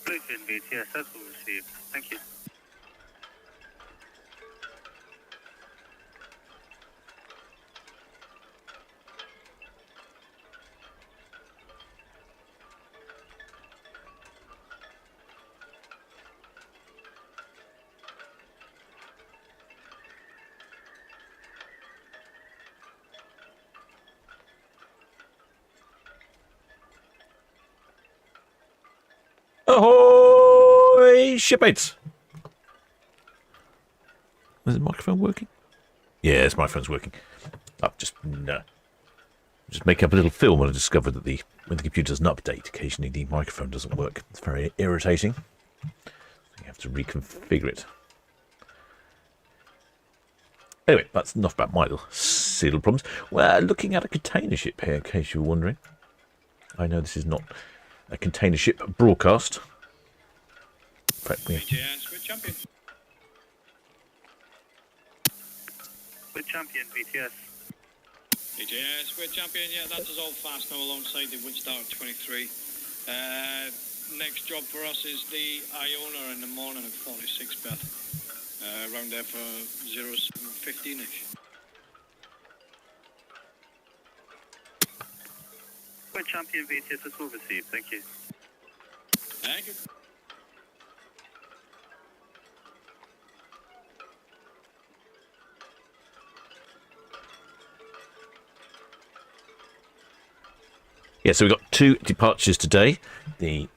Bluefin BTS, that's all received. Thank you. Ahoy, shipmates! Is the microphone working? Yes, my phone's working. I've just making up a little film when I discovered that when the computer doesn't update, occasionally the microphone doesn't work. It's very irritating. You have to reconfigure it. Anyway, that's enough about my little silly little problems. We're looking at a container ship here, in case you were wondering. I know this is not a container ship broadcast. In fact, we're champion. We're champion, BTS. BTS, we're champion, yeah, that's us all fast now alongside the Windstar 23. Next job for us is the Iona in the morning at 46 Beth. Around there for 0715-ish. We're champion BTS, that's all received, thank you. Thank you. Yeah, so we've got 2 departures today. The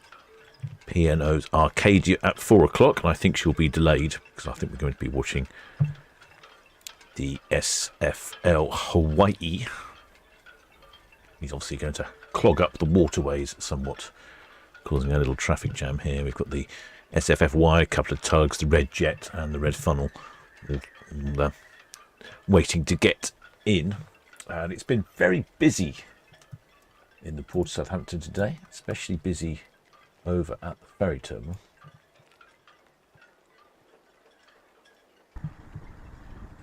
P&O's Arcadia at 4 o'clock, and I think she'll be delayed because I think we're going to be watching the SFL Hawaii. He's obviously going to clog up the waterways somewhat, causing a little traffic jam here. We've got the SFFY, a couple of tugs, the Red Jet and the Red Funnel, all waiting to get in. And it's been very busy in the port of Southampton today, especially busy over at the ferry terminal.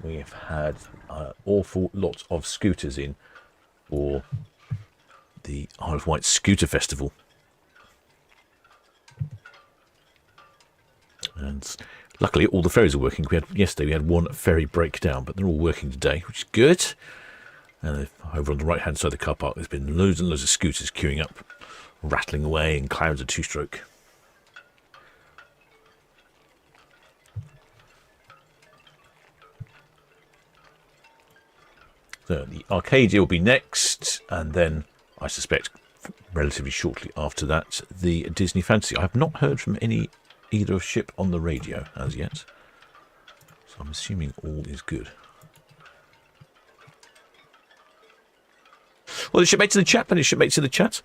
We have had an awful lot of scooters in for the Isle of Wight Scooter Festival. And luckily all the ferries are working. Yesterday we had one ferry breakdown, but they're all working today, which is good. And over on the right hand side of the car park, there's been loads and loads of scooters queuing up, rattling away in clouds of two-stroke. So the Arcadia will be next, and then I suspect relatively shortly after that, the Disney Fantasy. I have not heard from either ship on the radio as yet, so I'm assuming all is good. Well, the shipmates in the chat, and the shipmates in the chat.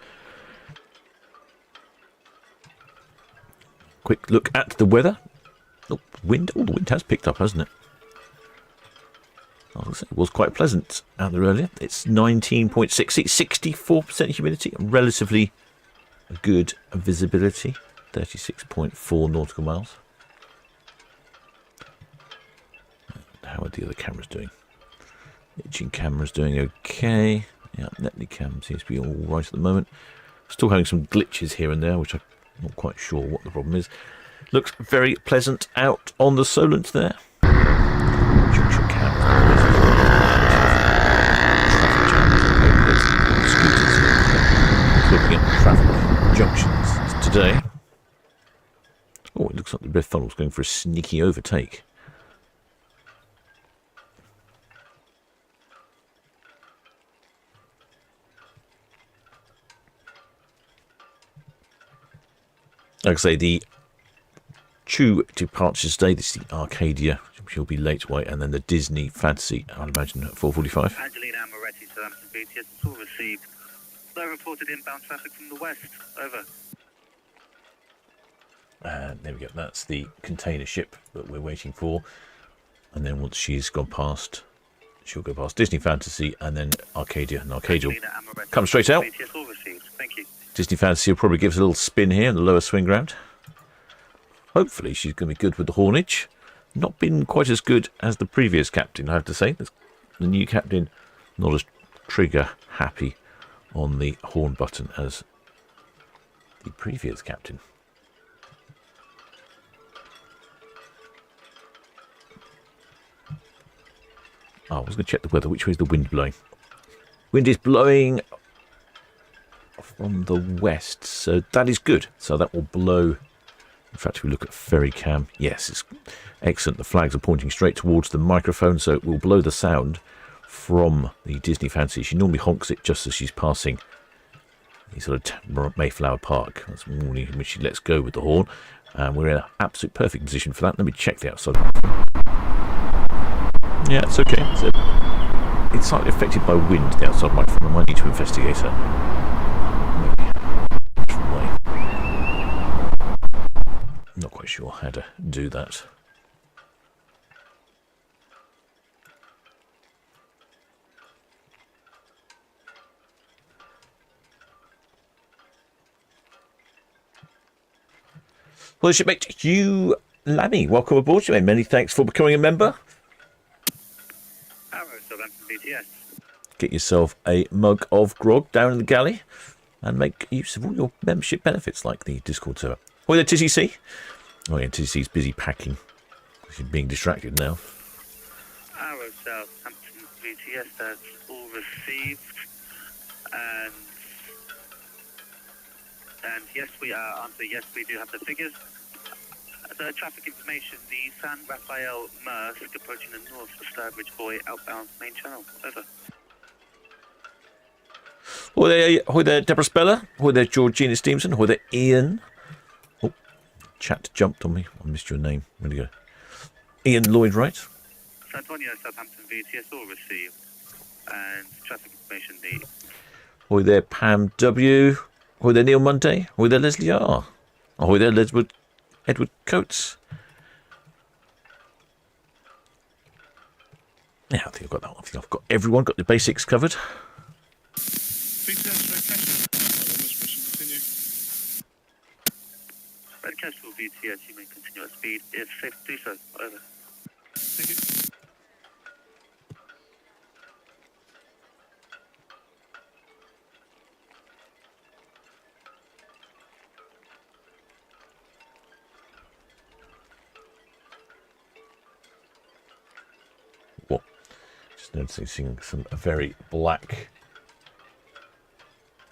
Quick look at the weather. Oh, wind. Oh, the wind has picked up, hasn't it? It was quite pleasant out there earlier. It's 19.6, 64% humidity, relatively good visibility, 36.4 nautical miles. How are the other cameras doing? Itching camera's doing okay. Yeah, Netley cam seems to be all right at the moment. Still having some glitches here and there, which I'm not quite sure what the problem is. Looks very pleasant out on the Solent there. Junction cam. Looking at traffic junctions today. Oh, it looks like the Red Funnel's going for a sneaky overtake. Like I say, the 2 departures today. This is the Arcadia, which will be late away, and then the Disney Fantasy, I'd imagine, at 4:45. Angelina Amoretti, Southampton BTS, it's all received. No reported inbound traffic from the west. Over. And there we go. That's the container ship that we're waiting for. And then once she's gone past, she'll go past Disney Fantasy and then Arcadia. And Arcadia will come straight out. BTS, all received. Thank you. Disney Fantasy will probably give us a little spin here in the lower swing ground. Hopefully she's going to be good with the Hornage. Not been quite as good as the previous captain, I have to say. The new captain, not as trigger happy on the horn button as the previous captain. Oh, I was going to check the weather. Which way is the wind blowing? Wind is blowing from the west, so that is good. So that will blow. In fact, if we look at ferry cam, yes, it's excellent. The flags are pointing straight towards the microphone, so it will blow the sound from the Disney Fancy. She normally honks it just as she's passing the sort of Mayflower Park. That's morning when she lets go with the horn, and we're in an absolute perfect position for that. Let me check the outside. Yeah, it's okay. It's slightly affected by wind, the outside microphone. I might need to investigate her. Not quite sure how to do that. Well, shipmate Hugh Lammy, welcome aboard, shipmate. Many thanks for becoming a member. Southampton BTS. Get yourself a mug of grog down in the galley and make use of all your membership benefits like the Discord server. Oh, yeah, TCC. Oh, yeah, TCC's busy packing. She's being distracted now. Arrow Southampton BTS, that's all received. And yes, we answer yes, we do have the figures. The traffic information, the San Rafael Maersk approaching the north for Starbridge Buoy outbound main channel. Over. Hi there, Deborah Speller. Hi there, Georgina Stevenson. Hi there, Ian. Oh, chat jumped on me. I missed your name. Where'd you go? Ian Lloyd, right? San Antonio, Southampton VTS all received. And traffic information, the... Hi there, Pam W. Hi there, Neil Monday. Hi there, Leslie R. Hi there, Edward Coates. Yeah, I think I've got that one. I think I've got everyone, got the basics covered. Red Kestrel VTS, you may continue at speed if safe to do so. Over. Thank you. Well, just noticing some very black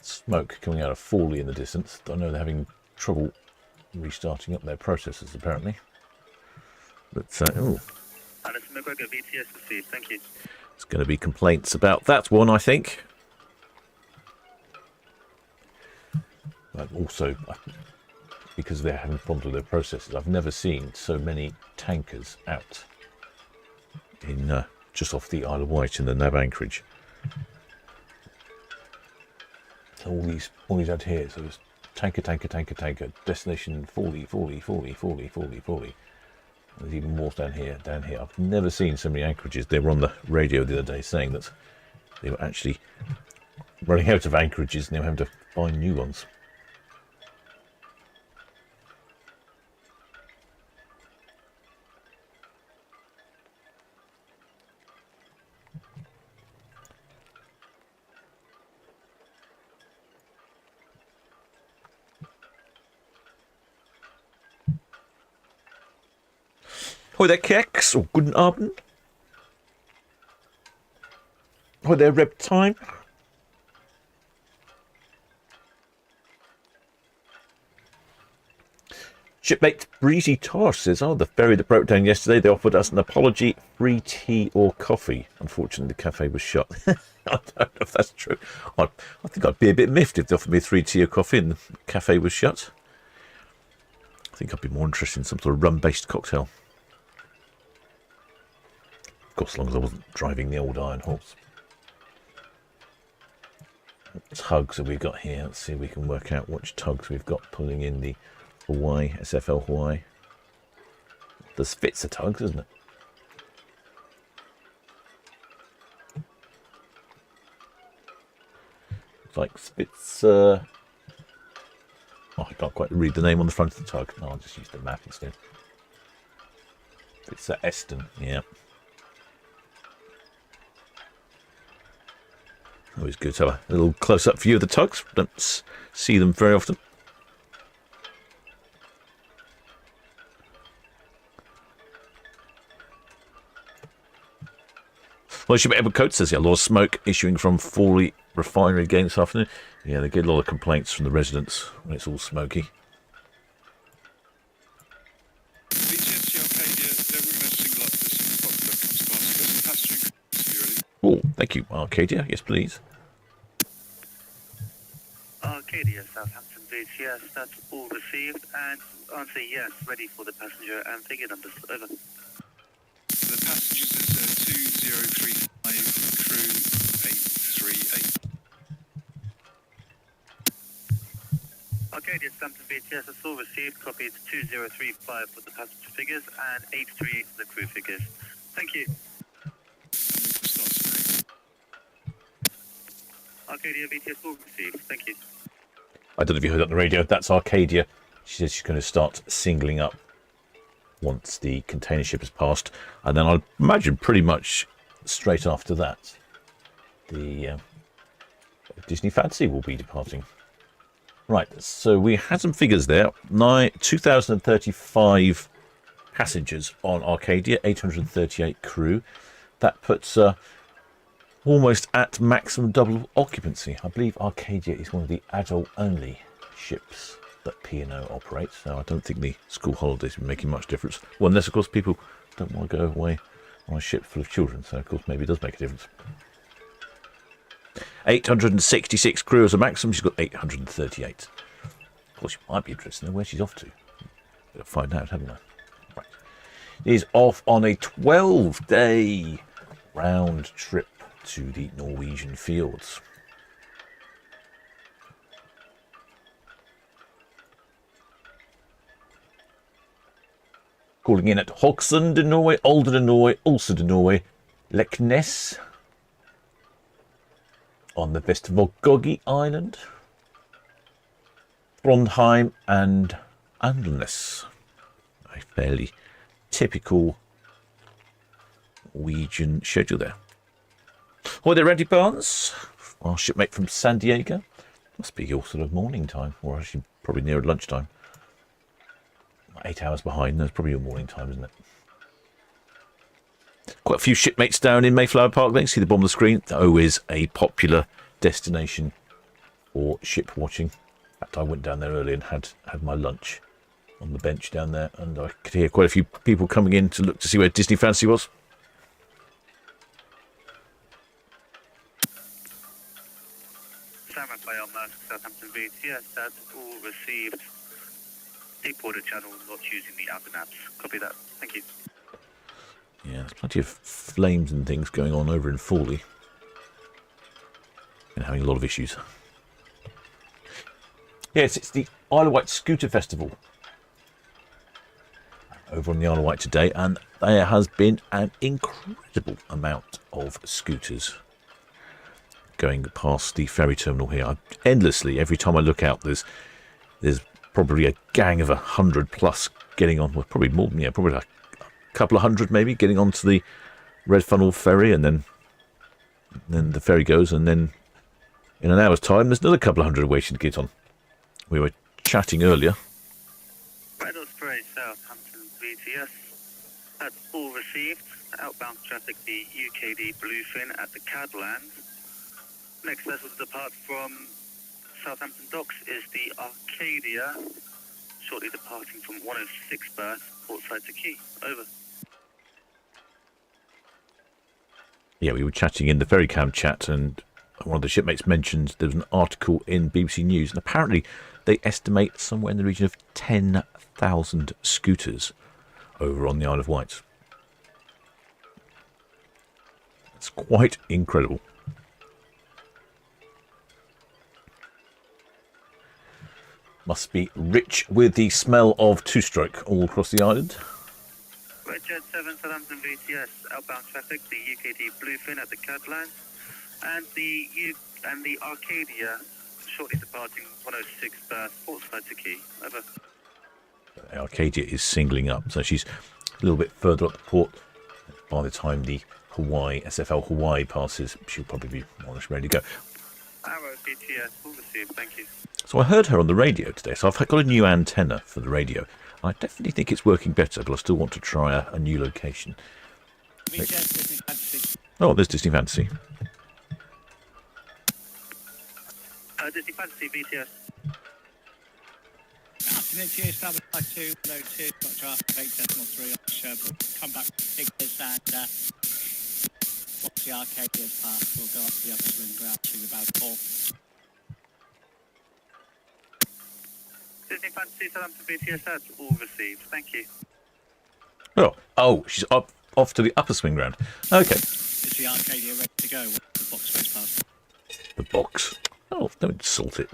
smoke coming out of Fawley in the distance. I know they're having trouble restarting up their processors apparently. But oh, Anderson McGregor VTS received. Thank you. There's going to be complaints about that one, I think. But also, because they're having problems with their processors, I've never seen so many tankers out in just off the Isle of Wight in the Nav anchorage. So all these out here. So there's tanker, destination Fawley. There's even more down here. I've never seen so many anchorages. They were on the radio the other day saying that they were actually running out of anchorages and they were having to find new ones. Hi there, Kex, or Guten Abend. Hi there, Reptime. Shipmate Breezy Tosh says, oh, the ferry that broke down yesterday, they offered us an apology, free tea or coffee. Unfortunately, the cafe was shut. I don't know if that's true. I think I'd be a bit miffed if they offered me free tea or coffee and the cafe was shut. I think I'd be more interested in some sort of rum-based cocktail. Of course, as long as I wasn't driving the old Iron Horse. What tugs have we got here? Let's see if we can work out which tugs we've got pulling in the Hawaii, SFL Hawaii. The Spitzer tugs, isn't it? It's like Spitzer. Oh, I can't quite read the name on the front of the tug. No, I'll just use the map instead. Spitzer Eston, yeah. Always good to have a little close-up view of the tugs. Don't see them very often. Well, Ship Edward Coates says, yeah, a lot of smoke issuing from Fawley Refinery again this afternoon. Yeah, they get a lot of complaints from the residents when it's all smoky. BTS, the Arcadia, we're going to single up the 6 o'clock that comes past. Passenger, you ready? Oh, thank you, Arcadia. Yes, please. Arcadia, Southampton busiest, that's all received, and answer yes, ready for the passenger and figure numbers, over. The passengers is 2035, crew 838. Arcadia, Southampton BTS, that's all received, copy it's 2035 for the passenger figures and 838 for the crew figures. Thank you. Arcadia BTS, all received, thank you. I don't know if you heard that on the radio. That's Arcadia. She says she's going to start singling up once the container ship has passed. And then I'd imagine pretty much straight after that, the Disney Fantasy will be departing. Right, so we had some figures there. 2,035 passengers on Arcadia, 838 crew. That puts almost at maximum double occupancy. I believe Arcadia is one of the adult-only ships that P&O operates, so I don't think the school holidays are making much difference. Well, unless, of course, people don't want to go away on a ship full of children, so, of course, maybe it does make a difference. 866 crew as a maximum. She's got 838. Of course, you might be interested in where she's off to. Better find out, haven't I? Right. She's off on a 12-day round trip to the Norwegian fields. Calling in at Hokksund in Norway, Olden in Norway, Ulsund in Norway, Leknes on the Vestvågøy Island, Trondheim and Andenes. A fairly typical Norwegian schedule there. Hi there, Randy Barnes, our shipmate from San Diego. Must be your sort of morning time, or actually probably near lunchtime. 8 hours behind, that's probably your morning time, isn't it? Quite a few shipmates down in Mayflower Park. They see the bottom of the screen. That always a popular destination for ship watching. In fact, I went down there early and had my lunch on the bench down there, and I could hear quite a few people coming in to look to see where Disney Fantasy was. Salmon Bay on Maersk, Southampton BTS, that's all received. Deepwater channel, not using the app and apps. Copy that. Thank you. Yeah, there's plenty of flames and things going on over in Fawley. And having a lot of issues. Yes, it's the Isle of Wight Scooter Festival over on the Isle of Wight today, and there has been an incredible amount of scooters going past the ferry terminal here. Endlessly, every time I look out, there's probably a gang of 100 plus getting on. Well, probably more than, yeah, probably a couple of hundred maybe getting onto the Red Funnel ferry, and then the ferry goes, and then in an hour's time there's another couple of hundred waiting to get on. We were chatting earlier. Red Osprey, Southampton BTS, that's all received. Outbound traffic, the UKD Bluefin at the Cadland. Next vessel to depart from Southampton docks is the Arcadia, shortly departing from 106 berth, portside to quay. Over. Yeah, we were chatting in the ferry cam chat, and one of the shipmates mentioned there was an article in BBC News, and apparently they estimate somewhere in the region of 10,000 scooters over on the Isle of Wight. It's quite incredible. Must be rich with the smell of two-stroke all across the island. Red Jet 7, Southampton BTS, outbound traffic, the UKD Bluefin at the Cadland, and the Arcadia, shortly departing 106 berth, portside to quay. Over. Arcadia is singling up, so she's a little bit further up the port. By the time the SFL Hawaii passes, she'll probably be more or less ready to go. Arrow BTS, all received, thank you. So I heard her on the radio today, so I've got a new antenna for the radio. I definitely think it's working better, but I still want to try a new location. Oh, there's Disney Fantasy. Disney Fantasy BTS. Afternoon to you, established by 2, below 2, got draft 8.3 on the show, but come back to figures and watch the Arcadia's pass. We'll go up to the upper swing ground to about 4. Disney Fantasy Southampton BTS, that's all received. Thank you. Oh, she's off to the upper swing ground. Okay. Is the Arcadia ready to go with the box space pass? The box. Oh, don't insult it.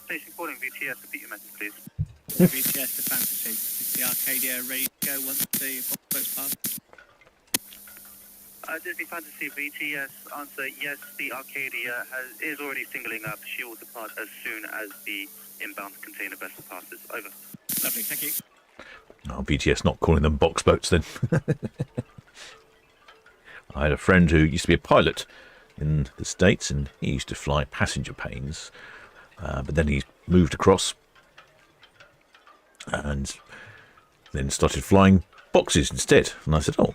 Station calling BTS, repeat your message, please. BTS to Fantasy. Is the Arcadia ready to go once the box space pass? Disney Fantasy BTS, answer yes, the Arcadia is already singling up. She will depart as soon as the inbound container vessel passes. Over. Lovely, thank you. Oh, BTS not calling them box boats then. I had a friend who used to be a pilot in the States, and he used to fly passenger planes, but then he moved across and then started flying boxes instead. And I said, oh,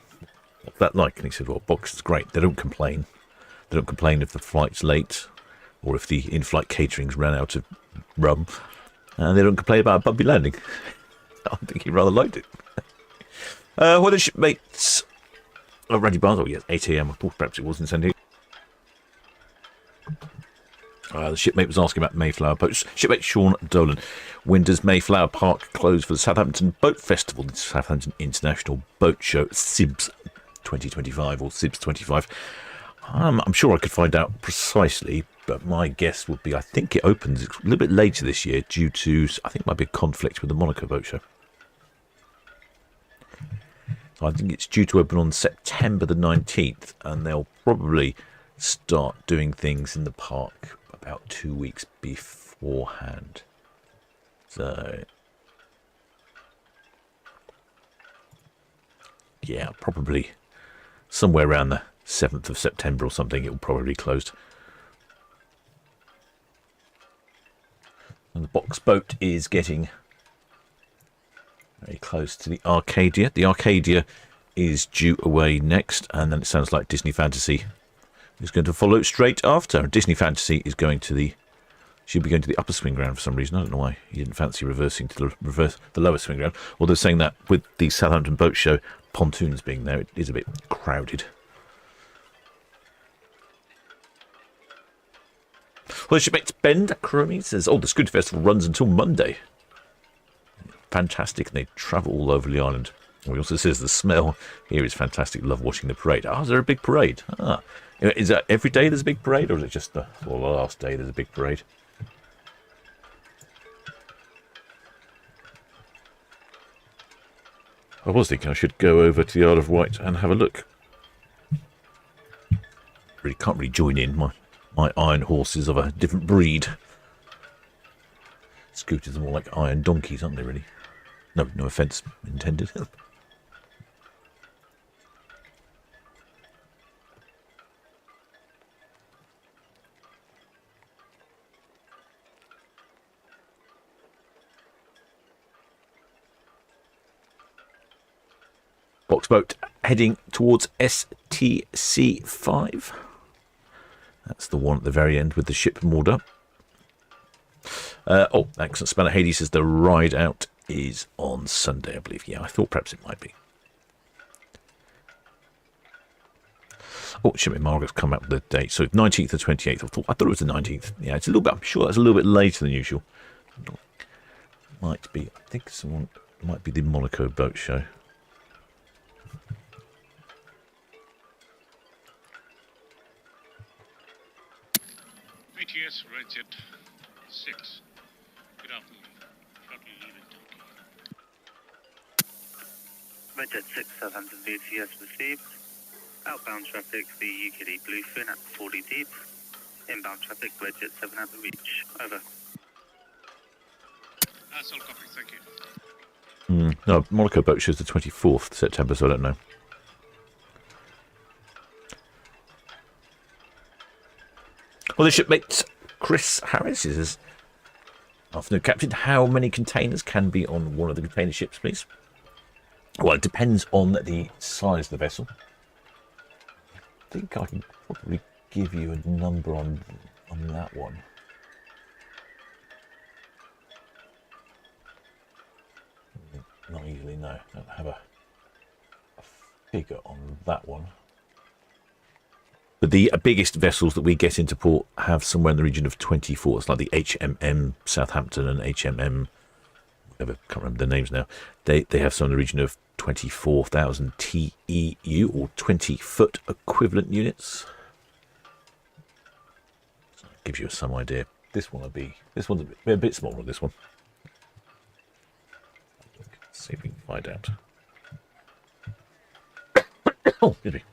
what's that like? And he said, well, box is great. They don't complain. They don't complain if the flight's late or if the in-flight catering's ran out of rum. And they don't complain about a bumpy landing. I think he rather liked it. What are shipmates? Oh, Randy Barnes. Oh, yes, 8 a.m. I thought perhaps it wasn't sending. The shipmate was asking about Mayflower boats. Shipmate Sean Dolan. When does Mayflower Park close for the Southampton Boat Festival, the Southampton International Boat Show, SIBS 2025 or SIBS 25? I'm sure I could find out precisely, but my guess would be I think it opens a little bit later this year due to, I think, might be a conflict with the Monaco Boat Show. So I think it's due to open on September the 19th, and they'll probably start doing things in the park about 2 weeks beforehand. So, yeah, probably somewhere around the 7th of September or something, it will probably be closed. And the box boat is getting very close to the Arcadia. The Arcadia is due away next, and then it sounds like Disney Fantasy is going to follow straight after. Disney Fantasy is going to the... She'll be going to the upper swing ground for some reason. I don't know why he didn't fancy reversing to the lower swing ground. Although saying that with the Southampton Boat Show pontoons being there, it is a bit crowded. Well, shipmates Ben Cromie says, oh, the Scooter Festival runs until Monday. Fantastic, and they travel all over the island. He also says the smell here is fantastic. Love watching the parade. Oh, is there a big parade? Ah, is that every day there's a big parade, or is it just the last day there's a big parade? I was thinking I should go over to the Isle of Wight and have a look. Really can't really join in. My iron horses of a different breed. Scooters are more like iron donkeys, aren't they, really? No offence intended. Boxboat heading towards STC5. That's the one at the very end with the ship moored up. Excellent. Spanner Hades says the ride out is on Sunday, I believe. Yeah, I thought perhaps it might be. Oh, shipmate Margaret's come out with the date. So 19th or 28th. I thought it was the 19th. Yeah, it's a little bit, I'm sure that's a little bit later than usual. Might be, I think someone might be the Monaco Boat Show. BTS Red 6. Good afternoon. Shortly leaving Tokyo. Red 6, Southampton BTS received. Outbound traffic, the UKD Bluefin at 40 deep. Inbound traffic, Red 7 at the reach. Over. That's all copy, thank you. No, Monaco Boat Show is the 24th September, so I don't know. Well, the shipmate Chris Harris says, afternoon, Captain. How many containers can be on one of the container ships, please? Well, it depends on the size of the vessel. think I can probably give you a number on that one. Not easily, no. I don't have a figure on that one. But the biggest vessels that we get into port have somewhere in the region of 24. It's like the HMM Southampton and HMM, whatever, can't remember their names now. They have some in the region of 24,000 TEU, or 20-foot equivalent units. So it gives you some idea. This one's a bit smaller than this one. Let's see if we can find out. Oh, excuse me.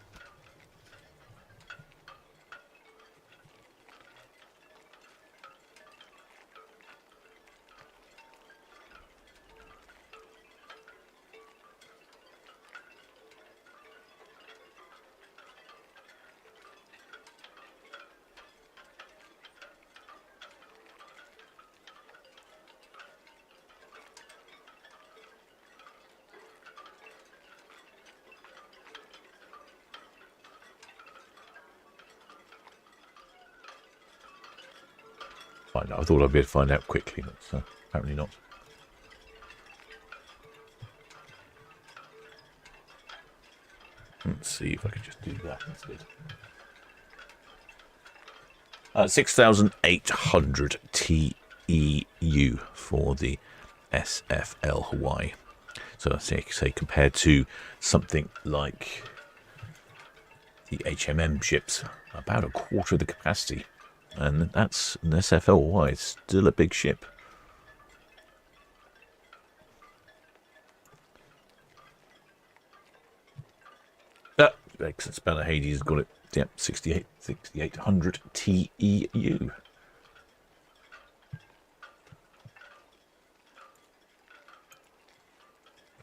I thought I'd be able to find out quickly, but apparently not. Let's see if I can just do that instead. 6,800 TEU for the SFL Hawaii. So say compared to something like the HMM ships, about a quarter of the capacity. And that's an SFL Hawaii. It's still a big ship. Excellent. Spanner Hades has got it. Yep, 6,800 TEU.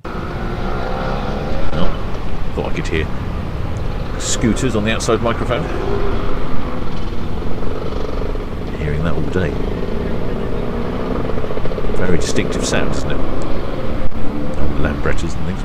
Oh, thought I could hear scooters on the outside microphone. Hearing that all day. Very distinctive sound, isn't it? Oh, Lambrettas and things.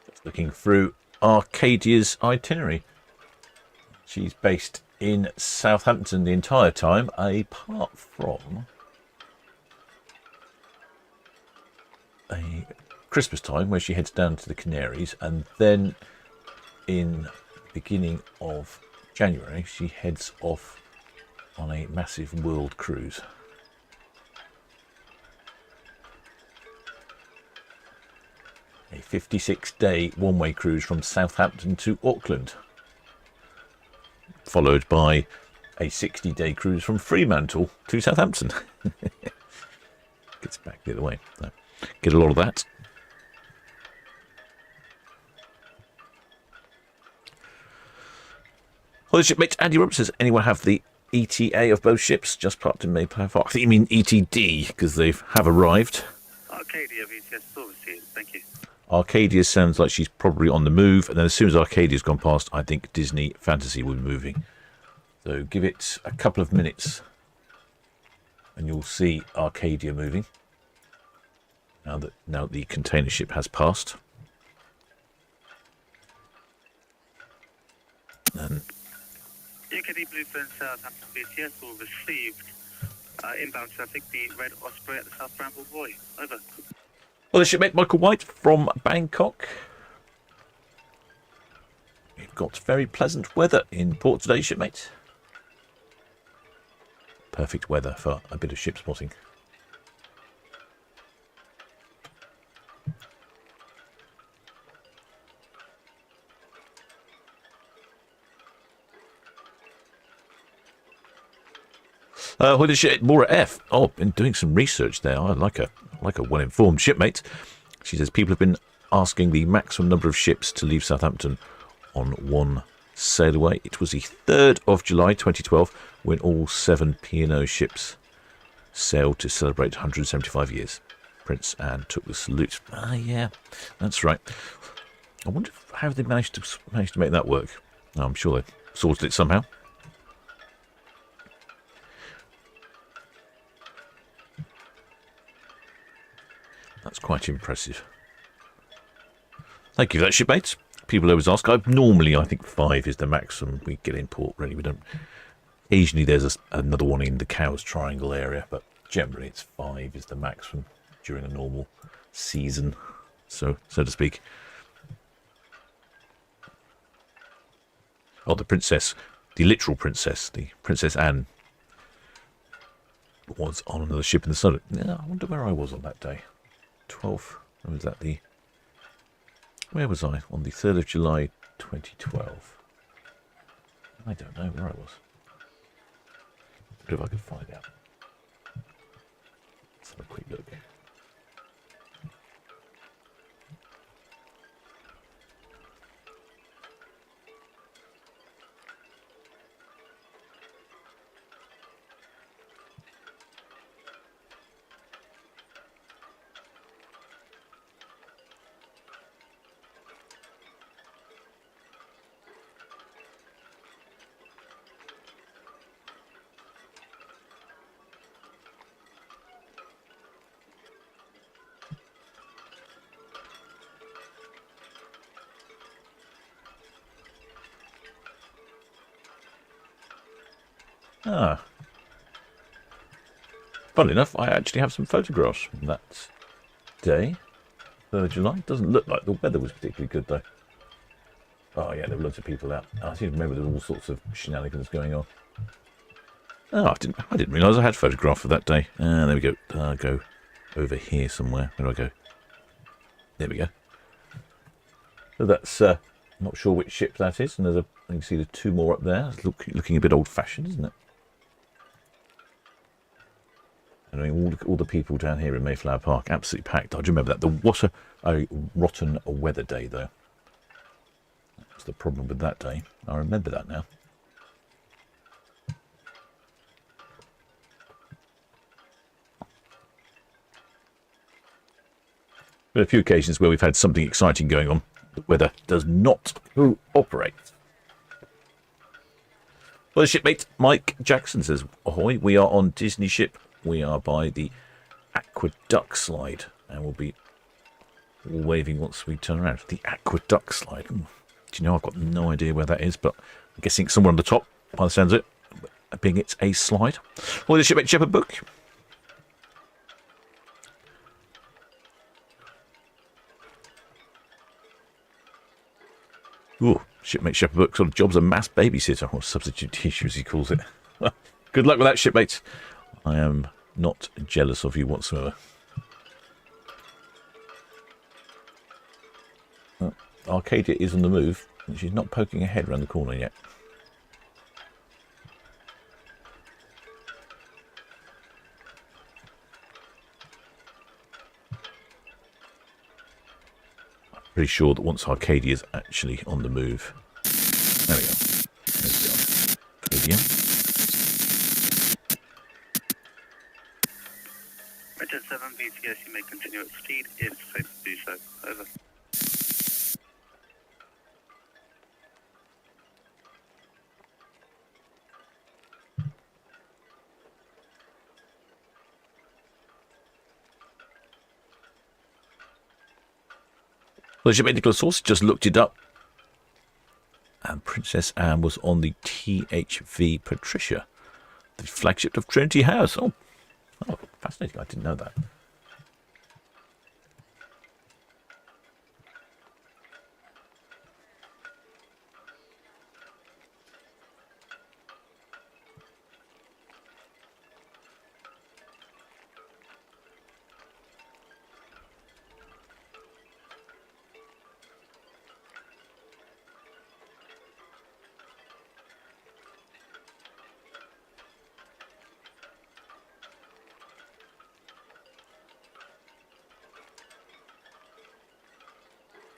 Just looking through Arcadia's itinerary. She's based in Southampton the entire time, apart from a Christmas time where she heads down to the Canaries, and then in the beginning of January she heads off on a massive world cruise. A 56-day one-way cruise from Southampton to Auckland, followed by a 60-day cruise from Fremantle to Southampton. Gets back the other way. So, get a lot of that. Well, the shipmate Andy Roberts says, anyone have the ETA of both ships just parked in Mayflower? I think you mean ETD, because they have arrived. Arcadia VTS still received, thank you. Arcadia sounds like she's probably on the move, and then as soon as Arcadia's gone past, I think Disney Fantasy will be moving. So give it a couple of minutes and you'll see Arcadia moving. Now the container ship has passed. And UKD Bluefin Southampton VTS all received inbound traffic, the Red Osprey at the South Bramble Buoy. Over. well, the shipmate Michael White from Bangkok. We've got very pleasant weather in port today, shipmate. Perfect weather for a bit of ship spotting. With the ship, Maura F. Oh, been doing some research there. I like a well-informed shipmate. She says people have been asking the maximum number of ships to leave Southampton on one sail away. It was the 3rd of July 2012 when all 7 P&O ships sailed to celebrate 175 years. Prince Anne took the salute. Ah, yeah, that's right. I wonder how they managed to make that work. Oh, I'm sure they sorted it somehow. That's quite impressive. Thank you for that, shipmates. People always ask. Normally, I think 5 is the maximum we get in port. Really, we don't. Occasionally, there's another one in the Cowes Triangle area, but generally, it's 5 is the maximum during a normal season, so to speak. Oh, the princess, the literal princess, the Princess Anne, was on another ship in the Solent. Yeah, I wonder where I was on that day. 12th. Was that the? Where was I on the 3rd of July, 2012? I don't know where I was. But if I could find out. Let's have a quick look. Ah. Funnily enough, I actually have some photographs from that day, 3rd of July. Doesn't look like the weather was particularly good, though. Oh, yeah, there were loads of people out. I seem to remember there were all sorts of shenanigans going on. Oh, I didn't realise I had a photograph for that day. There we go. I'll go over here somewhere. Where do I go? There we go. So that's, not sure which ship that is. And you can see the 2 more up there. It's looking a bit old-fashioned, isn't it? I mean, all the people down here in Mayflower Park, absolutely packed. I do remember that. What a rotten weather day, though. That's the problem with that day. I remember that now. But a few occasions where we've had something exciting going on, the weather does not cooperate. Well, the shipmate Mike Jackson says, ahoy, we are on Disney ship. We are by the Aqueduct slide, and we'll be all waving once we turn around. The Aqueduct slide. Do you know, I've got no idea where that is, but I'm guessing it's somewhere on the top, by the sounds of it, being it's a slide. Well, the shipmate Shepherd book. Ooh, shipmate Shepherd book sort of jobs a mass babysitter, or substitute teacher as he calls it. Well, good luck with that, shipmates. I am not jealous of you whatsoever. Well, Arcadia is on the move, and she's not poking her head around the corner yet. I'm pretty sure that once Arcadia is actually on the move. There we go. There's the Arcadia. Richard 7 BTS, you may continue at speed if safe to do so. Over. Well, the shipmate Nicholas Sauce just looked it up. And Princess Anne was on the THV Patricia, the flagship of Trinity House. Oh, fascinating. I didn't know that.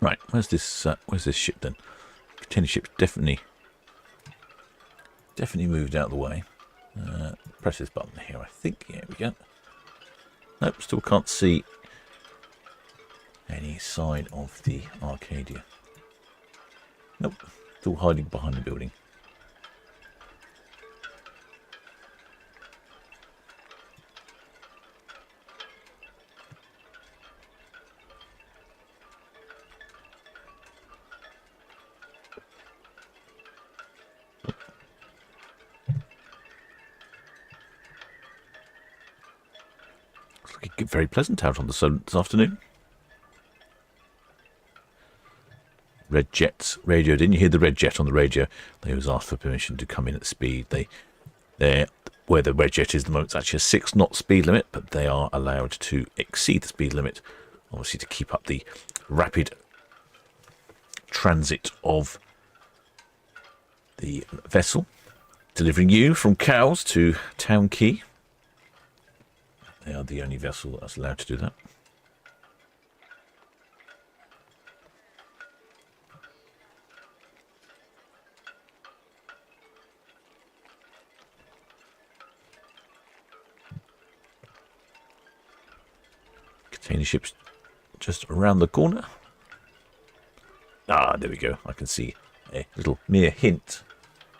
Right, where's this ship then? Container ship's definitely moved out of the way. Press this button here, I think. Here we go. Nope, still can't see any sign of the Arcadia. Nope, it's all hiding behind the building. Looks like it's very pleasant out on the Solent this afternoon. Red Jet's radioed in. You hear the Red Jet on the radio. They always ask for permission to come in at speed. They're where the Red Jet is at the moment, it's actually a 6-knot speed limit, but they are allowed to exceed the speed limit, obviously to keep up the rapid transit of the vessel, delivering you from Cowes to Town Quay. They are the only vessel that's allowed to do that. Container ships just around the corner. Ah, there we go. I can see a little mere hint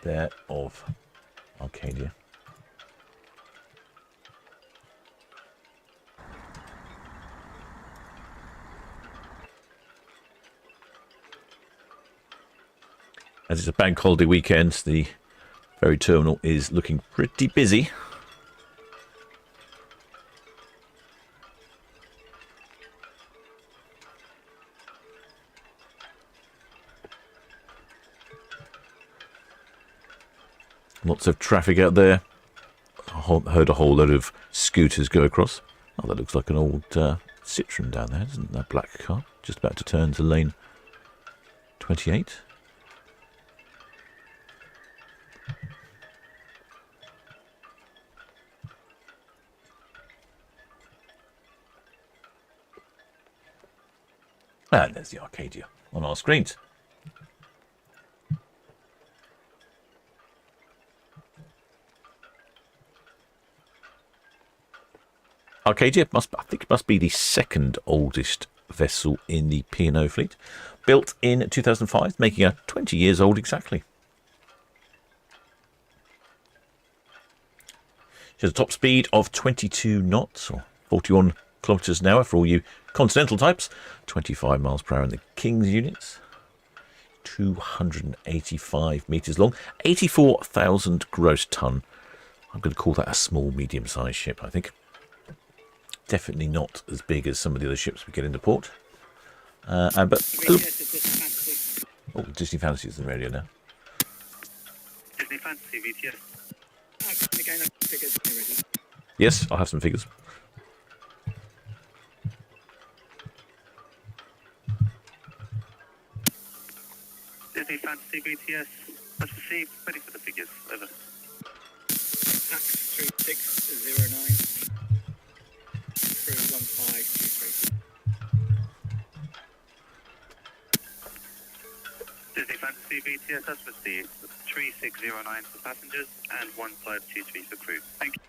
there of Arcadia. As it's a bank holiday weekend, the ferry terminal is looking pretty busy. Lots of traffic out there. I heard a whole load of scooters go across. Oh, that looks like an old Citroen down there, doesn't that black car? Just about to turn to lane 28. And there's the Arcadia on our screens. Arcadia I think it must be the second oldest vessel in the P&O fleet. Built in 2005, making her 20 years old exactly. She has a top speed of 22 knots, or 41 kilometres an hour for all you continental types. 25 miles per hour in the King's units. 285 metres long. 84,000 gross ton. I'm going to call that a small, medium-sized ship, I think. Definitely not as big as some of the other ships we get into port. But oh, Disney Fantasy is on the radio now. Disney Fantasy VTS. Yes, I'll have some figures. Disney Fantasy VTS. Let's receive. Ready for the figures. Over. Tax 3609. 1523. Disney Fantasy VTS has received 3609 for passengers and 1523 for crew. Thank you.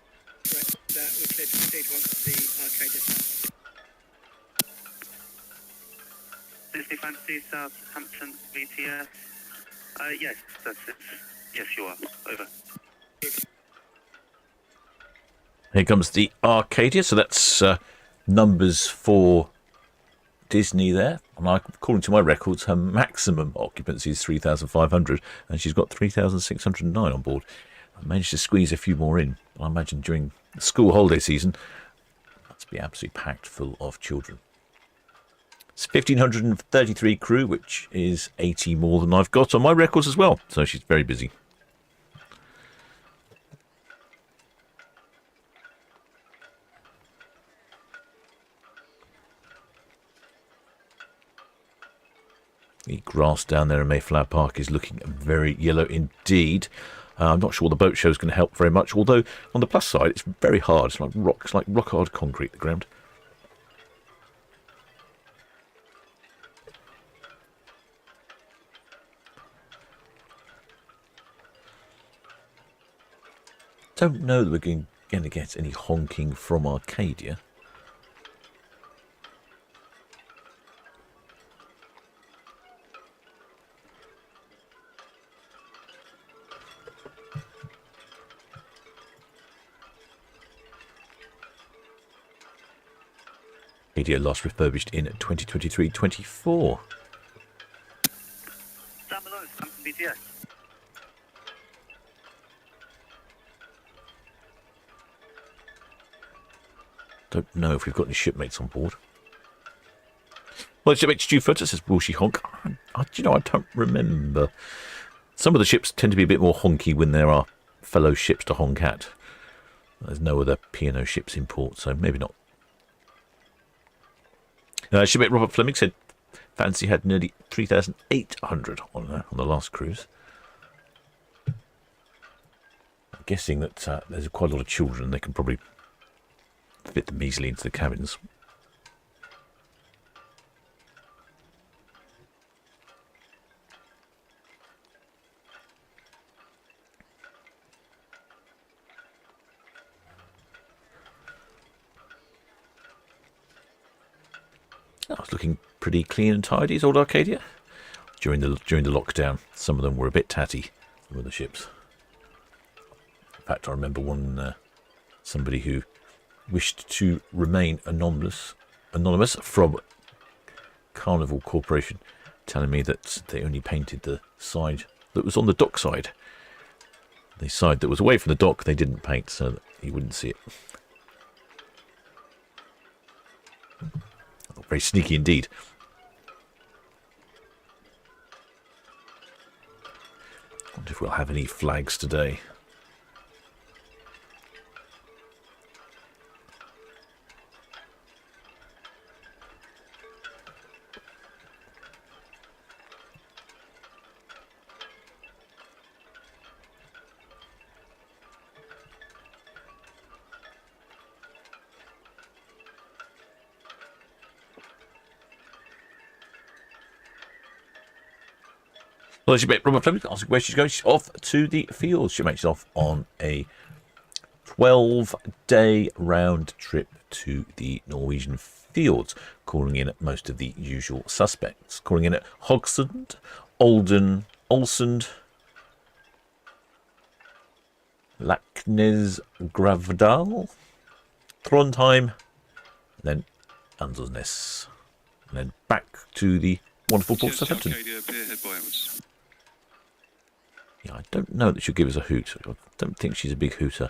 Right, we're clear to proceed once the Arcadia starts. Disney Fantasy Southampton VTS. Yes, that's it. Yes, you are. Over. Here comes the Arcadia. So that's numbers for Disney there. And according to my records, her maximum occupancy is 3,500, and she's got 3,609 on board. I managed to squeeze a few more in. I imagine during the school holiday season, that's be absolutely packed full of children. It's 1,533 crew, which is 80 more than I've got on my records as well. So she's very busy. The grass down there in Mayflower Park is looking very yellow indeed. I'm not sure the boat show is going to help very much, although on the plus side, it's very hard. It's like rock hard concrete, the ground. Don't know that we're going to get any honking from Arcadia. Arcadia last refurbished in 2023-24. Down below, Southampton BTS. Don't know if we've got any shipmates on board. Well, shipmate Stu Footer says, will she honk? I don't remember. Some of the ships tend to be a bit more honky when there are fellow ships to honk at. There's no other P&O ships in port, so maybe not. Shipmate Robert Fleming said, Fancy had nearly 3,800 on the last cruise. I'm guessing that there's quite a lot of children. They can probably fit them easily into the cabins. I was looking pretty clean and tidy, is old Arcadia. During the lockdown, some of them were a bit tatty, some of the ships. In fact, I remember one somebody who wished to remain anonymous from Carnival Corporation, telling me that they only painted the side that was on the dock side. The side that was away from the dock they didn't paint, so that he wouldn't see it. Very sneaky indeed. I wonder if we'll have any flags today. Well, Robert Fleming asking where she's going. She's off to the fields. She makes off on a 12-day round trip to the Norwegian fields, calling in at most of the usual suspects. Calling in at Hogsund, Olden, Olsund, Lacknes, Gravdal, Trondheim, and then Andersnes, and then back to the wonderful port of Southampton. Yeah, I don't know that she'll give us a hoot. I don't think she's a big hooter.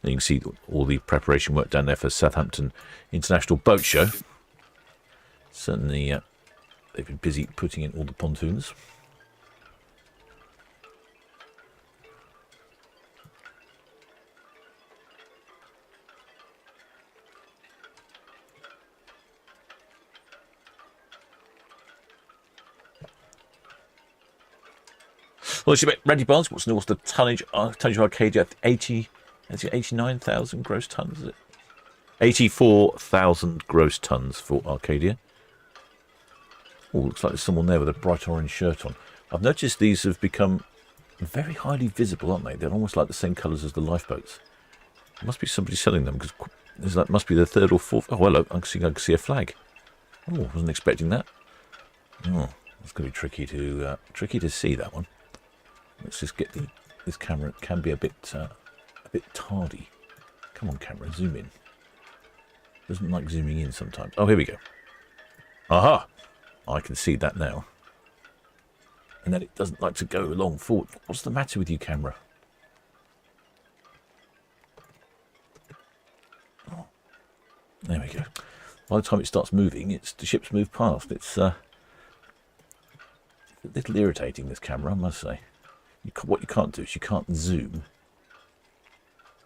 And you can see all the preparation work down there for Southampton International Boat Show. Certainly, they've been busy putting in all the pontoons. Well, Randy Barnes wants to know what's the tonnage of Arcadia at 89,000 gross tons, is it? 84,000 gross tons for Arcadia. Oh, looks like there's someone there with a bright orange shirt on. I've noticed these have become very highly visible, aren't they? They're almost like the same colours as the lifeboats. There must be somebody selling them, because that must be the third or fourth. Oh, hello, I can see a flag. Oh, wasn't expecting that. Oh, it's going to be tricky to see that one. Let's just get this camera. It can be a bit tardy. Come on, camera, zoom in. Doesn't like zooming in sometimes. Oh, here we go. Aha! I can see that now. And then it doesn't like to go along forward. What's the matter with you, camera? Oh, there we go. By the time it starts moving, the ships move past. It's a little irritating, this camera, I must say. What you can't do is you can't zoom.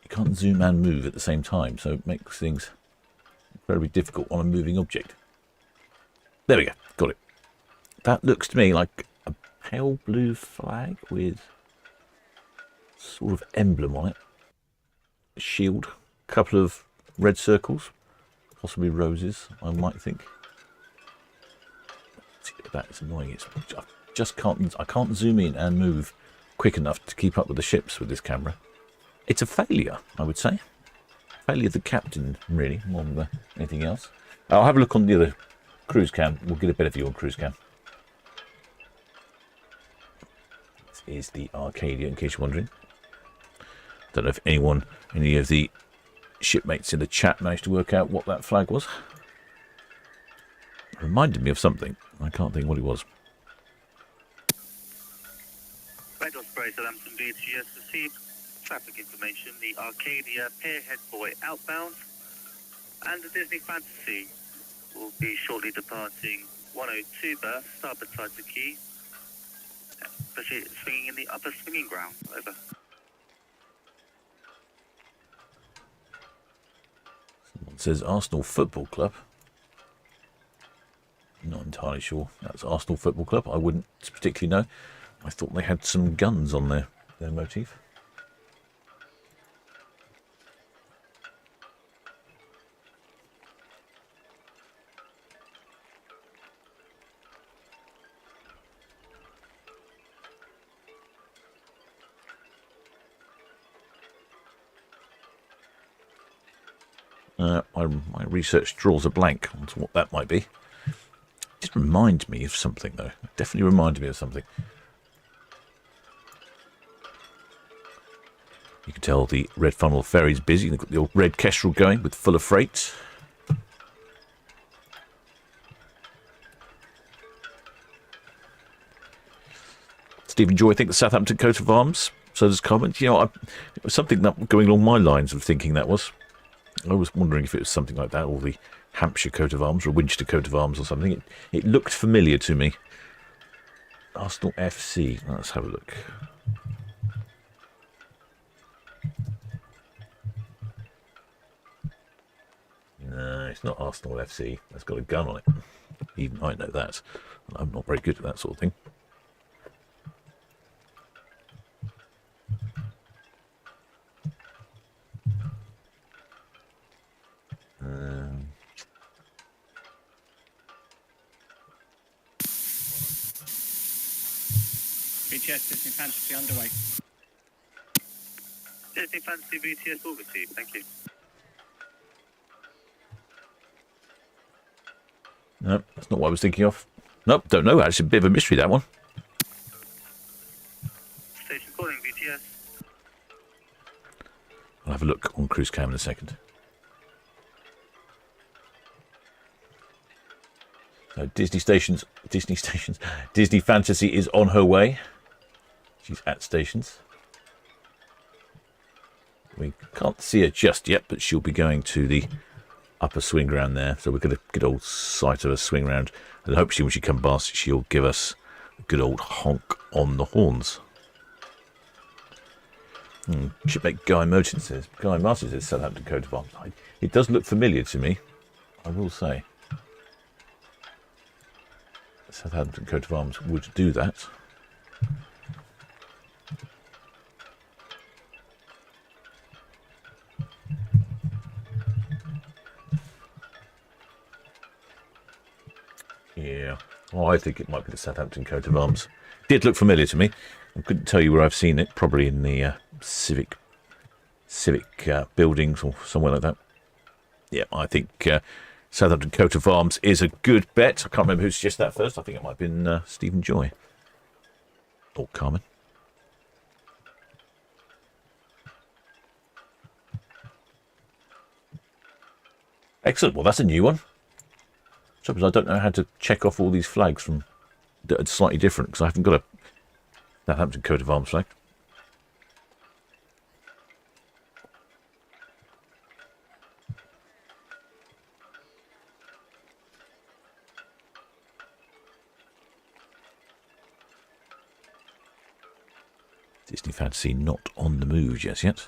You can't zoom and move at the same time, so it makes things incredibly difficult on a moving object. There we go, got it. That looks to me like a pale blue flag with sort of emblem on it. A shield, a couple of red circles, possibly roses, I might think. That is annoying. I can't zoom in and move quick enough to keep up with the ships with this camera. It's a failure, I would say. Failure of the captain, really, more than anything else. I'll have a look on the other cruise cam. We'll get a better view on cruise cam. This is the Arcadia, in case you're wondering. Don't know if any of the shipmates in the chat managed to work out what that flag was. Reminded me of something. I can't think what it was. Red Osprey Southampton VTS received traffic information. The Arcadia Pierhead Boy outbound and the Disney Fantasy will be shortly departing 102 berth, starboard side to quay, swinging in the upper swinging ground. Over. Someone says Arsenal Football Club. Not entirely sure that's Arsenal Football Club. I wouldn't particularly know. I thought they had some guns on their motif. My research draws a blank onto what that might be. It did remind me of something, though. It definitely reminded me of something. You can tell the Red Funnel ferry's busy. They've got the old Red Kestrel going with full of freight. Stephen Joy, I think the Southampton coat of arms. So does comment. You know, it was something that going along my lines of thinking that was. I was wondering if it was something like that, or the Hampshire coat of arms, or Winchester coat of arms, or something. It looked familiar to me. Arsenal FC. Let's have a look. No, it's not Arsenal FC. That's got a gun on it. Even I know that. I'm not very good at that sort of thing. BTS Disney Fantasy underway. Disney Fantasy VTS will receive. Thank you. No, that's not what I was thinking of. Nope, don't know. It's a bit of a mystery, that one. Station calling VTS. I'll have a look on cruise cam in a second. So Disney Fantasy is on her way. She's at stations. We can't see her just yet, but she'll be going to the upper swing round there. So we're going to get old sight of a swing round. And hopefully when she comes past, she'll give us a good old honk on the horns. Shipmate Guy Martin says Southampton coat of arms. It does look familiar to me, I will say. Southampton coat of arms would do that. Yeah. Oh, I think it might be the Southampton coat of arms. Did look familiar to me. I couldn't tell you where I've seen it. Probably in the civic buildings or somewhere like that. Yeah, I think Southampton coat of arms is a good bet. I can't remember who suggested that first. I think it might have been Stephen Joy. Or Carmen. Excellent. Well, that's a new one. Trouble is, I don't know how to check off all these flags from that are slightly different, because I haven't got a Southampton coat of arms flag. Disney Fantasy not on the move just yet.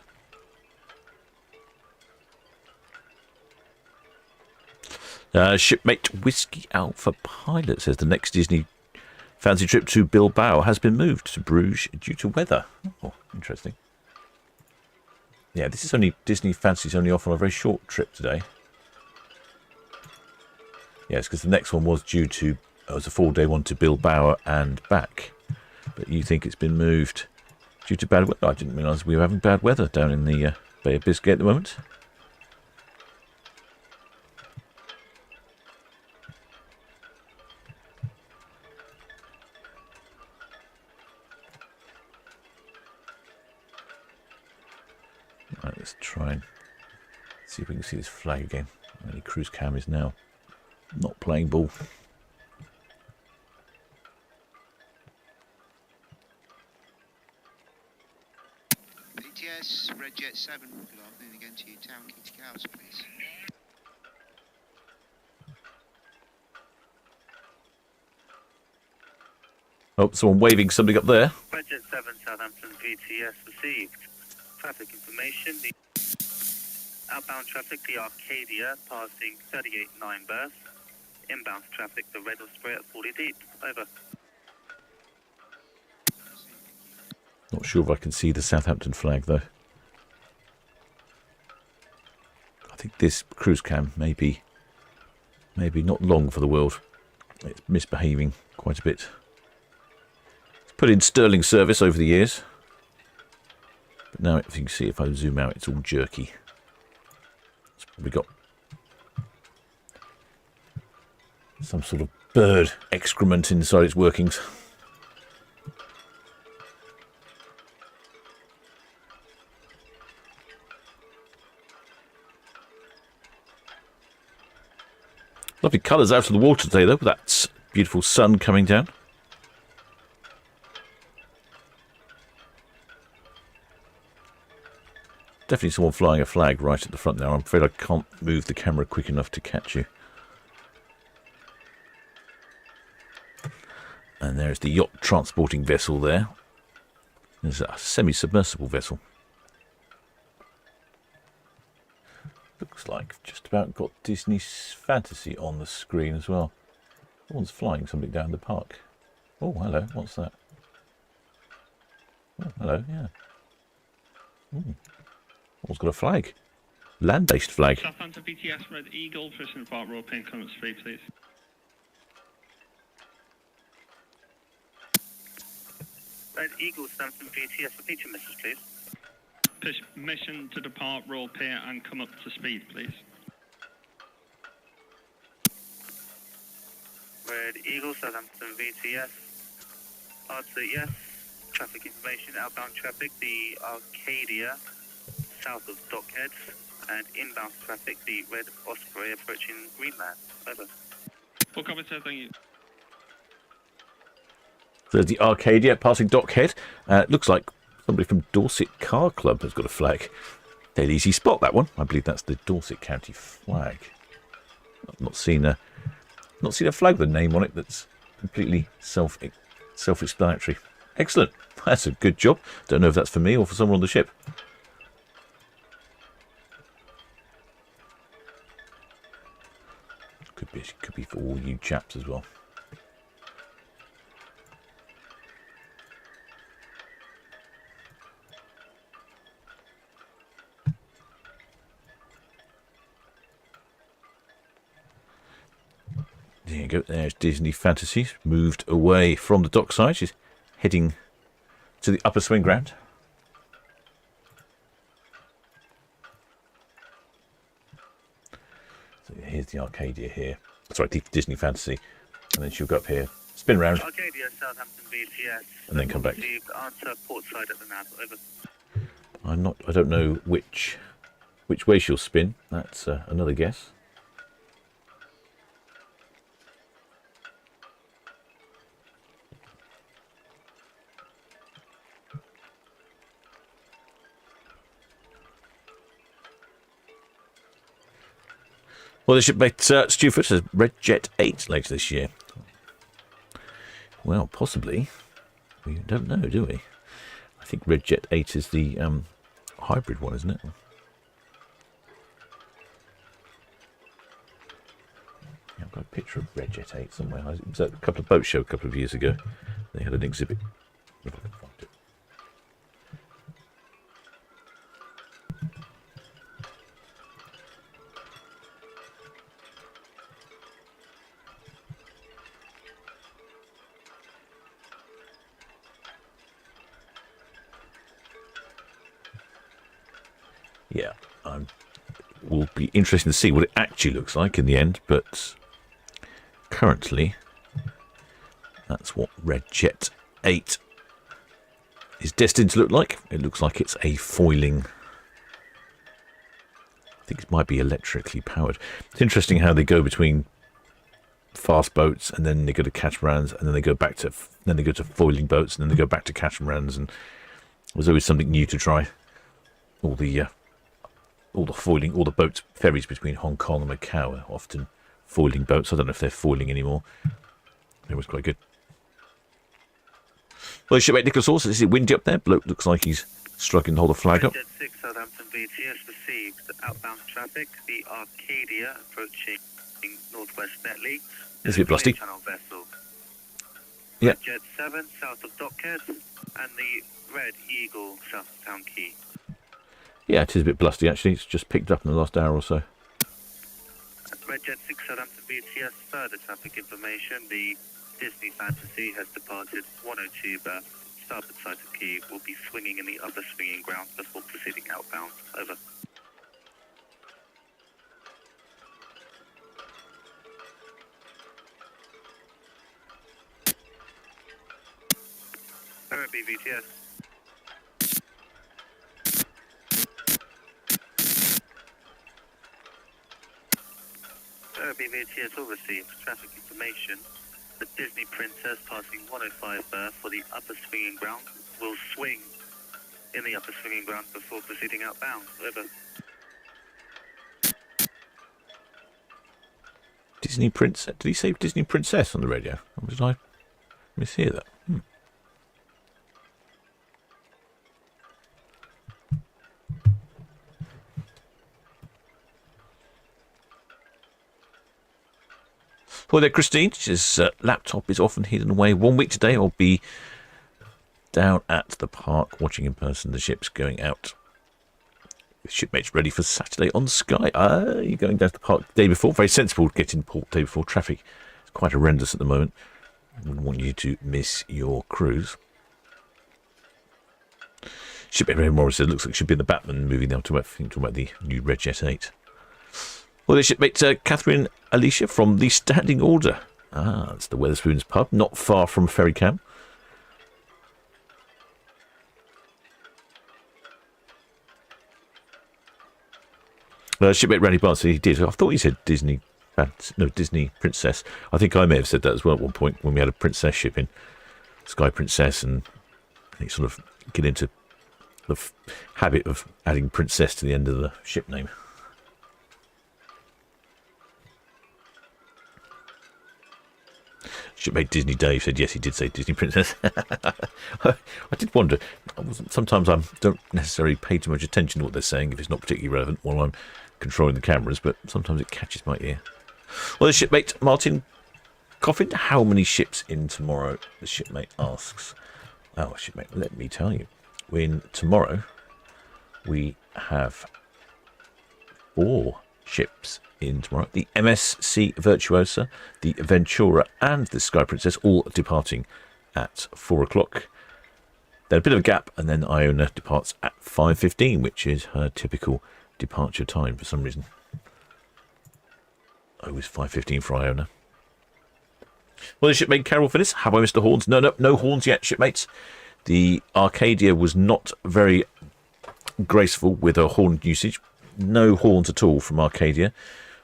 Shipmate Whiskey Alpha Pilot says the next Disney Fantasy trip to Bilbao has been moved to Bruges due to weather. Oh, interesting. Yeah, this is only Disney Fantasy's only off on a very short trip today. Yes, because the next one was due to it was a 4-day one to Bilbao and back, but you think it's been moved due to bad weather? I didn't realise we were having bad weather down in the Bay of Biscay at the moment. Right, let's try and see if we can see this flag again. The cruise cam is now not playing ball. VTS, Red Jet 7. Good afternoon again to you. Town Quay to Cows, please. Oh, someone waving something up there. Red Jet 7 Southampton VTS received. Traffic information. The outbound traffic, the Arcadia, passing 38.9 berths. Inbound traffic, the Red Osprey at 40 deep. Over. Not sure if I can see the Southampton flag, though. I think this cruise cam may be not long for the world. It's misbehaving quite a bit. It's put in sterling service over the years. But now, if you can see, if I zoom out, it's all jerky. It's probably got some sort of bird excrement inside its workings. Lovely colours out of the water today, though, with that beautiful sun coming down. Definitely someone flying a flag right at the front now. I'm afraid I can't move the camera quick enough to catch you. And there's the yacht transporting vessel there. There's a semi-submersible vessel. Looks like just about got Disney's Fantasy on the screen as well. Someone's flying something down the park. Oh, hello. What's that? Oh, hello. Yeah. Someone's got a flag. Land-based flag. Southampton VTS Red Eagle, Christian Park Road, pin comments 3, please. Red Eagle, Southampton VTS, repeat your message, please. Permission to depart roll pier and come up to speed, please. Red Eagle, Southampton VTS. Answer yes. Traffic information, outbound traffic, the Arcadia, south of Dockheads, and inbound traffic, the Red Osprey approaching Greenland. Over. Full cover, sir, thank you. There's the Arcadia passing Dockhead. Looks like somebody from Dorset Car Club has got a flag. Dead easy spot, that one. I believe that's the Dorset County flag. I've not seen a flag with a name on it that's completely self-explanatory. Excellent. That's a good job. Don't know if that's for me or for someone on the ship. Could be for all you chaps as well. There you go. There's Disney Fantasy. Moved away from the dockside. She's heading to the upper swing ground. So here's the Arcadia here. Sorry, Disney Fantasy. And then she'll go up here, spin around. Arcadia, Southampton VTS. And then come back. Received. Answer port side at the nav. Over. I don't know which way she'll spin. That's another guess. Well, the shipmate Stewart has Red Jet 8 later this year. Well, possibly. We don't know, do we? I think Red Jet 8 is the hybrid one, isn't it? Yeah, I've got a picture of Red Jet 8 somewhere. It was at a couple of boat show a couple of years ago. They had an exhibit. If I can find it. Yeah, will be interesting to see what it actually looks like in the end, but currently that's what Red Jet 8 is destined to look like. It looks like it's a foiling. I think it might be electrically powered. It's interesting how they go between fast boats and then they go to catamarans and then they go back to foiling boats and then they go back to catamarans, and there's always something new to try. all the foiling, all the boats, ferries between Hong Kong and Macau are often foiling boats. I don't know if they're foiling anymore. It was quite good. Well, shipmate Nicholas also, is it windy up there? Bloke looks like he's struggling to hold the flag up. Jet 6 Southampton VTS received outbound traffic. The Arcadia approaching northwest Netley. It's a bit blusty. Channel vessel. Yeah. Jet 7 south of Dockhead and the Red Eagle south of Town Quay. Yeah, it is a bit blusty actually. It's just picked up in the last hour or so. Red Jet 6 Southampton VTS, further traffic information. The Disney Fantasy has departed 102 berth. Starboard side of quay will be swinging in the upper swinging ground before proceeding outbound. Over. VTS. VTS will receive traffic information. The Disney Princess passing 105 berth for the upper swinging ground will swing in the upper swinging ground before proceeding outbound. Over. Disney Princess? Did he say Disney Princess on the radio? Or did I mishear that? Well, there, Christine. His laptop is often hidden away. 1 week today, I'll be down at the park watching in person the ships going out. The shipmates ready for Saturday on Sky. You're going down to the park the day before. Very sensible to get in port the day before. Traffic is quite horrendous at the moment. I wouldn't want you to miss your cruise. Shipmate Ray Morris said, looks like it should be in the Batman movie now. Talking about the new Red Jet 8. Well, there's shipmate Catherine Alicia from the Standing Order. That's the Wetherspoons pub, not far from Ferry Cam. Shipmate Randy Barnes, he did. I thought he said Disney Princess. I think I may have said that as well at one point when we had a princess ship in, Sky Princess, and he sort of get into the habit of adding princess to the end of the ship name. Shipmate Disney Dave said yes, he did say Disney Princess. I did wonder. Sometimes I don't necessarily pay too much attention to what they're saying if it's not particularly relevant while I'm controlling the cameras, but sometimes it catches my ear. Well, the shipmate Martin Coffin, how many ships in tomorrow? The shipmate asks. Oh, shipmate, let me tell you. Tomorrow we have 4 ships in tomorrow. The MSC Virtuosa, the Ventura and the Sky Princess all departing at 4 o'clock. Then a bit of a gap, and then Iona departs at 5:15, which is her typical departure time for some reason. Always 5:15 for Iona. Well, the shipmate Carol for this. Have I missed the horns? No horns yet, shipmates. The Arcadia was not very graceful with her horn usage. No horns at all from Arcadia.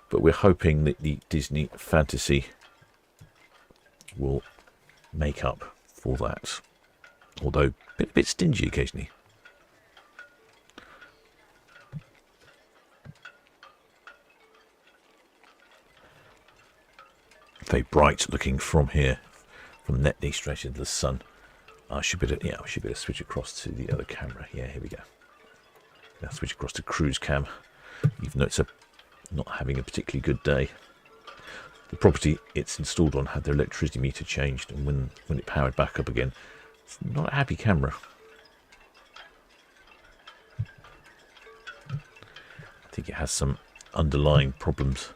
But we're hoping that the Disney Fantasy will make up for that. Although a bit stingy occasionally. Very bright looking from here, from Netley straight into the sun. I should be able to switch across to the other camera. Yeah, here we go. Now switch across to cruise cam, even though it's not having a particularly good day. The property it's installed on had their electricity meter changed, and when it powered back up again, it's not a happy camera. I think it has some underlying problems.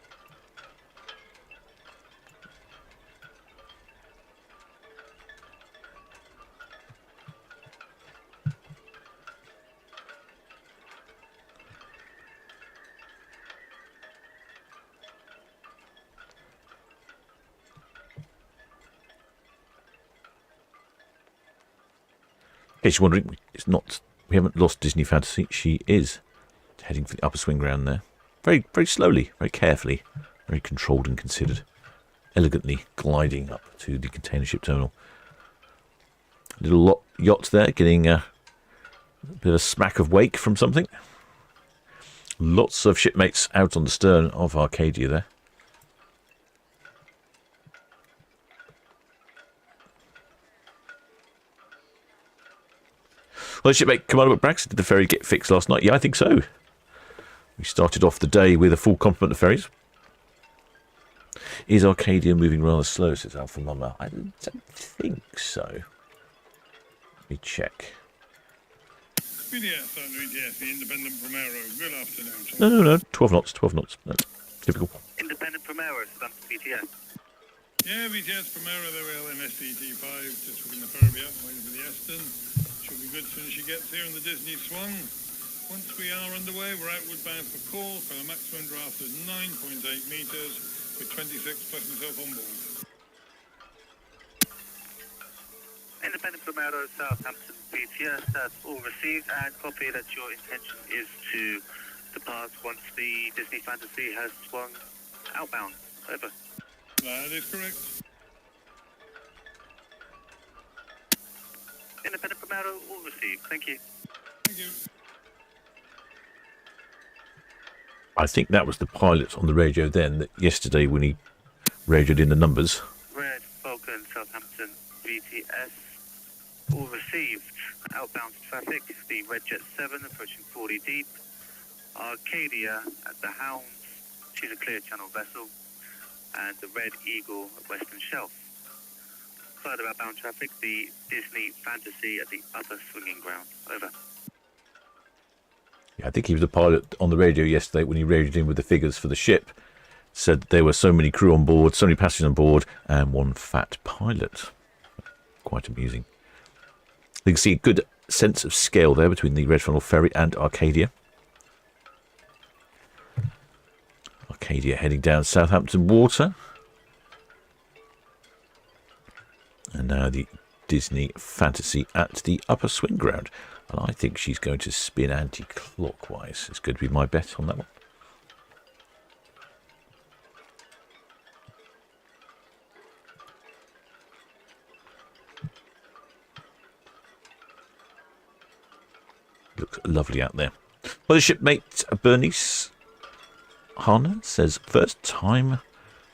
In case you're wondering, we haven't lost Disney Fantasy. She is heading for the upper swing ground there. Very, very slowly, very carefully, very controlled and considered. Elegantly gliding up to the container ship terminal. Little yacht there getting a bit of a smack of wake from something. Lots of shipmates out on the stern of Arcadia there. Well, shipmate Commander McBraxton, did the ferry get fixed last night? Yeah, I think so. We started off the day with a full complement of ferries. Is Arcadia moving rather slow, says Alpha Mama? I don't think so. Let me check. BDS, ETS, the Independent Primero. Good afternoon. No. 12 knots, 12 knots. No, typical. Independent Primero, Southampton VTS. Yeah, VTS Primero, there we are in SDT5, just hooking the ferry up, waiting for the Aston. Should be good as soon as she gets here in the Disney Swan. Once we are underway, we're outward bound for Cork on a maximum draft of 9.8 metres with 26 plus myself on board. Independent Primero, Southampton VTS, that's all received, and copy that your intention is to depart once the Disney Fantasy has swung outbound. Over. That is correct. Independent Primero, all received. Thank you. Thank you. I think that was the pilot on the radio then, that yesterday when he radioed in the numbers. Red Falcon, Southampton VTS, all received. Outbound traffic, the Red Jet 7 approaching 40 deep. Arcadia at the Hounds, she's a clear channel vessel. And the Red Eagle at Western Shelf. Further outbound traffic, the Disney Fantasy at the upper swinging ground. Over. Yeah, I think he was the pilot on the radio yesterday when he radioed in with the figures for the ship. Said there were so many crew on board, so many passengers on board, and one fat pilot. Quite amusing. You can see a good sense of scale there between the Red Funnel Ferry and Arcadia. Arcadia heading down Southampton water. And now the Disney Fantasy at the upper swing ground. And I think she's going to spin anti-clockwise. It's going to be my bet on that one. Looks lovely out there. Well, the shipmate Bernice Hana says first time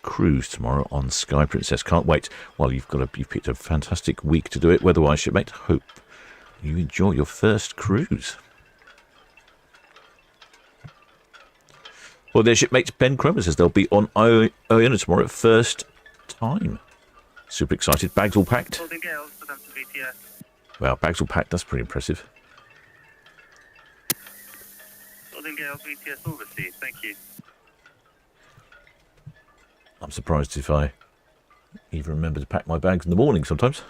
cruise tomorrow on Sky Princess. Can't wait. Well, you've picked a fantastic week to do it. Weather-wise, shipmate. Hope you enjoy your first cruise. Well, their shipmate Ben Cromer says they'll be on Iona tomorrow at first time. Super excited. Bags all packed. Holding Gales, Southampton VTS. Well, bags all packed. That's pretty impressive. Holding Gales, VTS, all received. Thank you. I'm surprised if I even remember to pack my bags in the morning sometimes.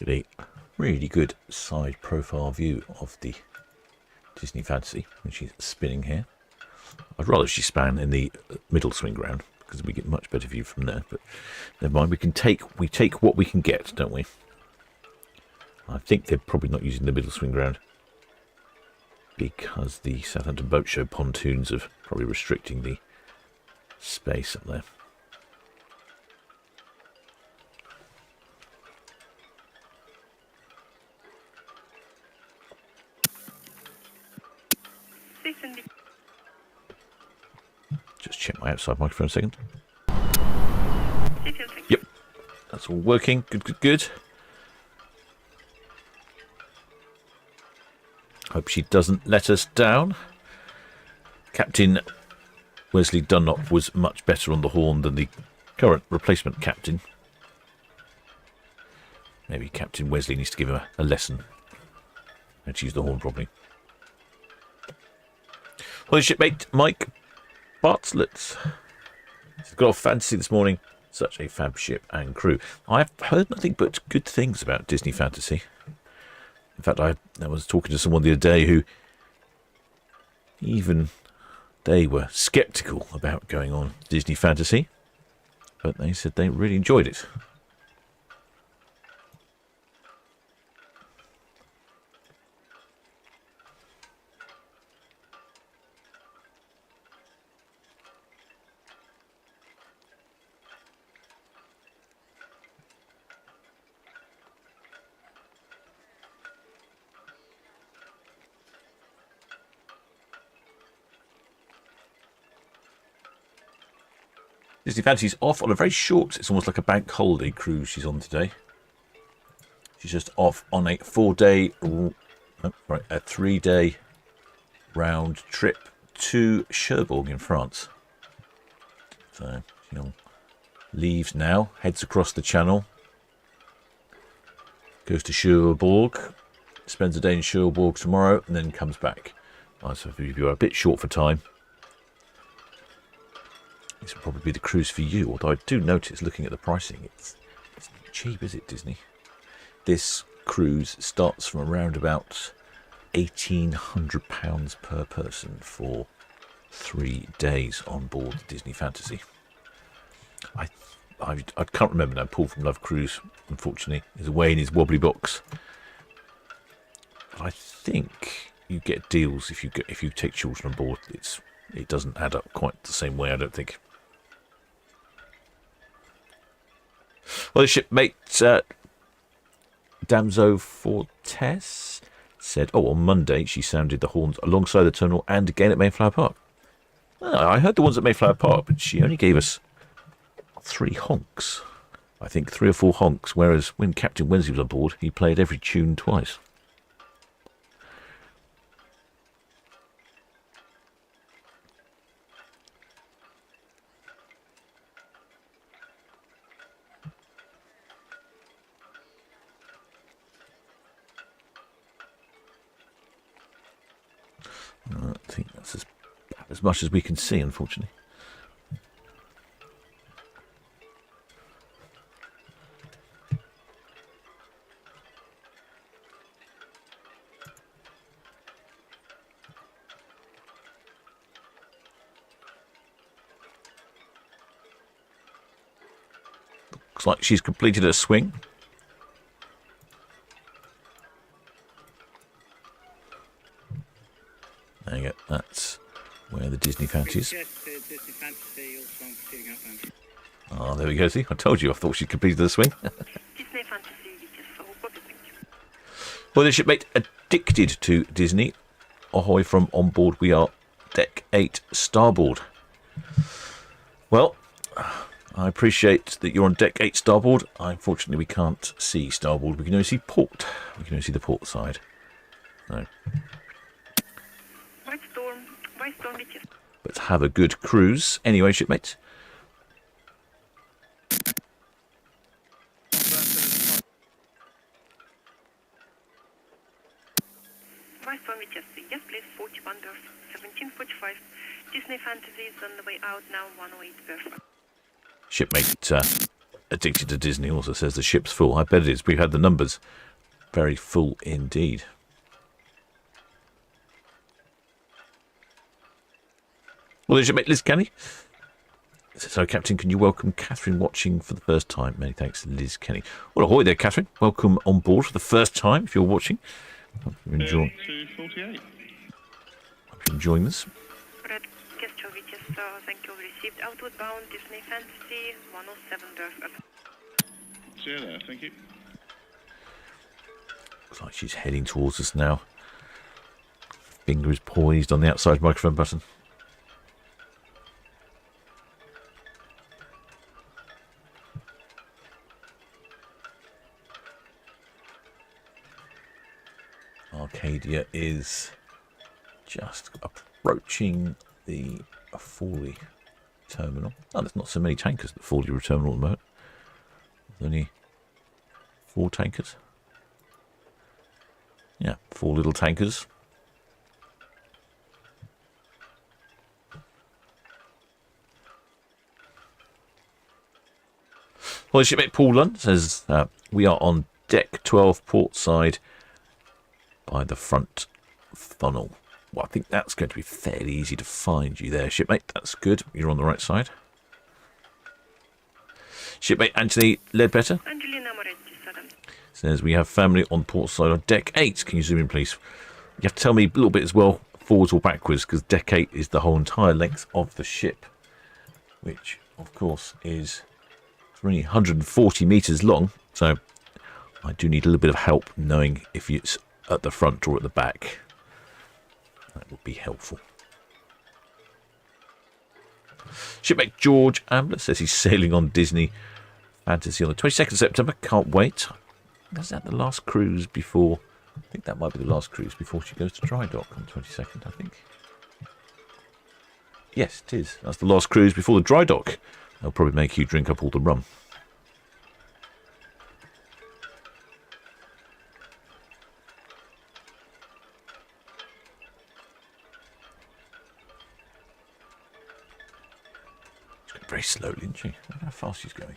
Get a really good side profile view of the Disney Fantasy when she's spinning here. I'd rather she span in the middle swing ground because we get much better view from there. But never mind, we take what we can get, don't we? I think they're probably not using the middle swing ground because the Southampton Boat Show pontoons are probably restricting the space up there. Just check my outside microphone a second. Yep, that's all working. Good. Hope she doesn't let us down. Captain Wesley Dunlop was much better on the horn than the current replacement captain. Maybe Captain Wesley needs to give him a lesson and to use the horn properly. Well, shipmate Mike Bartlett. He's got off Fantasy this morning. Such a fab ship and crew. I've heard nothing but good things about Disney Fantasy. In fact, I was talking to someone the other day who even they were sceptical about going on Disney Fantasy, but they said they really enjoyed it. Disney Fantasy's off on a very short, it's almost like a bank holiday cruise she's on today. She's just off on a 3-day round trip to Cherbourg in France. So she leaves now, heads across the channel, goes to Cherbourg, spends a day in Cherbourg tomorrow, and then comes back. So if you're a bit short for time, this will probably be the cruise for you. Although I do notice, looking at the pricing, it's not cheap, is it, Disney? This cruise starts from around about £1,800 per person for 3 days on board Disney Fantasy. I can't remember now. Paul from Love Cruise, unfortunately, is away in his wobbly box. But I think you get deals if you take children on board. It doesn't add up quite the same way, I don't think. Well, the shipmate Damso Fortes said, on Monday she sounded the horns alongside the terminal and again at Mayflower Park. I heard the ones at Mayflower Park, but she only gave us 3 honks. I think 3 or 4 honks, whereas when Captain Wednesday was on board, he played every tune twice. I think that's as much as we can see, unfortunately. Looks like she's completed her swing. There you go. That's where the Disney Fantasy is. Oh, there we go. See, I told you. I thought she'd completed the swing. Well, the shipmate addicted to Disney. Ahoy from on board. We are deck 8 starboard. Well, I appreciate that you're on deck 8 starboard. Unfortunately, we can't see starboard. We can only see port. We can only see the port side. No. But have a good cruise. Anyway, shipmates. Yes, please, 41 berth, 1745. Disney Fantasy is on the way out now, 108 berth. Shipmate addicted to Disney also says the ship's full. I bet it is. We've had the numbers. Very full indeed. Well, there's shipmate Liz Kenny. So, Captain, can you welcome Catherine watching for the first time? Many thanks, Liz Kenny. Well, ahoy there, Catherine. Welcome on board for the first time if you're watching. Hope you're enjoying this. Thank you. Received outward bound Disney Fantasy 107 berth. See you there, thank you. Looks like she's heading towards us now. Finger is poised on the outside microphone button. Arcadia is just approaching the Foley terminal. Oh, there's not so many tankers at the Foley terminal at the moment. There's only 4 tankers. Yeah, 4 little tankers. Well, the shipmate Paul Lund says we are on deck 12 port side by the front funnel. Well, I think that's going to be fairly easy to find you there, shipmate. That's good. You're on the right side. Shipmate Anthony Ledbetter says we have family on port side on deck 8. Can you zoom in, please? You have to tell me a little bit as well, forwards or backwards, because deck 8 is the whole entire length of the ship, which, of course, is 340 metres long. So I do need a little bit of help knowing if it's at the front or at the back. That would be helpful. Shipmate George Ambler says he's sailing on Disney Fantasy on the 22nd of September. Can't wait. Is that the last cruise before? I think that might be the last cruise before she goes to dry dock on the 22nd, I think. Yes, it is. That's the last cruise before the dry dock. They'll probably make you drink up all the rum. She's going very slowly, isn't she? Look how fast she's going.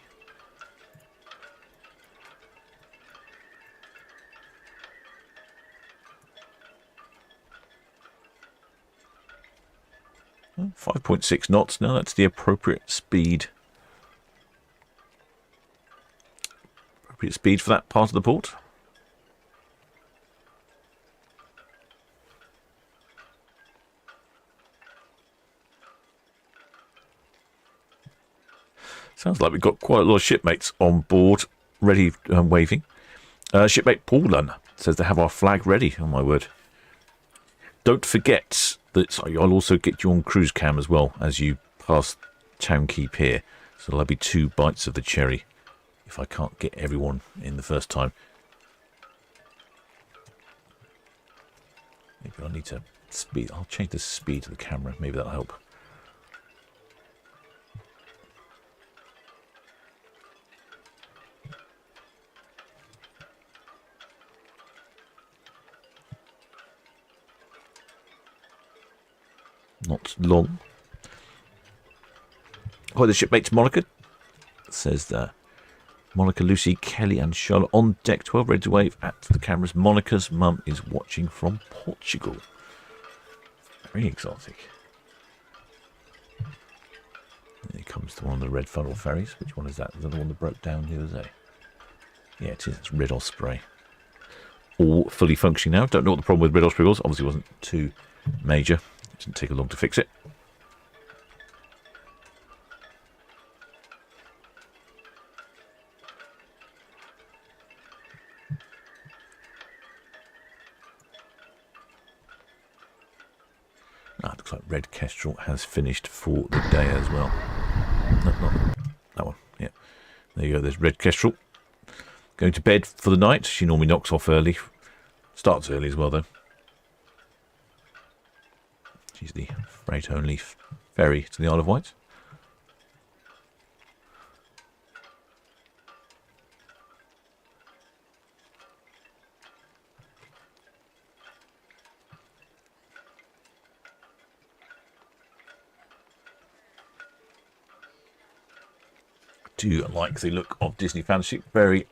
Oh, 5.6 knots. Now that's the appropriate speed. Appropriate speed for that part of the port. Sounds like we've got quite a lot of shipmates on board, ready waving. Shipmate Paul Lunn says they have our flag ready. Oh my word. Don't forget that I'll also get you on cruise cam as well as you pass Town Quay Pier. So there'll be 2 bites of the cherry if I can't get everyone in the first time. Maybe I'll need to speed. I'll change the speed of the camera. Maybe that'll help. Not long. Hi, the shipmates Monica says that Monica, Lucy, Kelly and Charlotte on deck 12, ready to wave at the cameras. Monica's mum is watching from Portugal. Very exotic. And it comes to one of the red funnel ferries. Which one is that? Is that the one that broke down the other day? Yeah, it is. It's Red Osprey. All fully functioning now. Don't know what the problem with Red Osprey was. Obviously, it wasn't too major. Didn't take long to fix it. Looks like Red Kestrel has finished for the day as well. No, not that one. Yeah, there you go. There's Red Kestrel going to bed for the night. She normally knocks off early. Starts early as well, though. She's the freight-only ferry to the Isle of Wight. I do like the look of Disney Fantasy. Very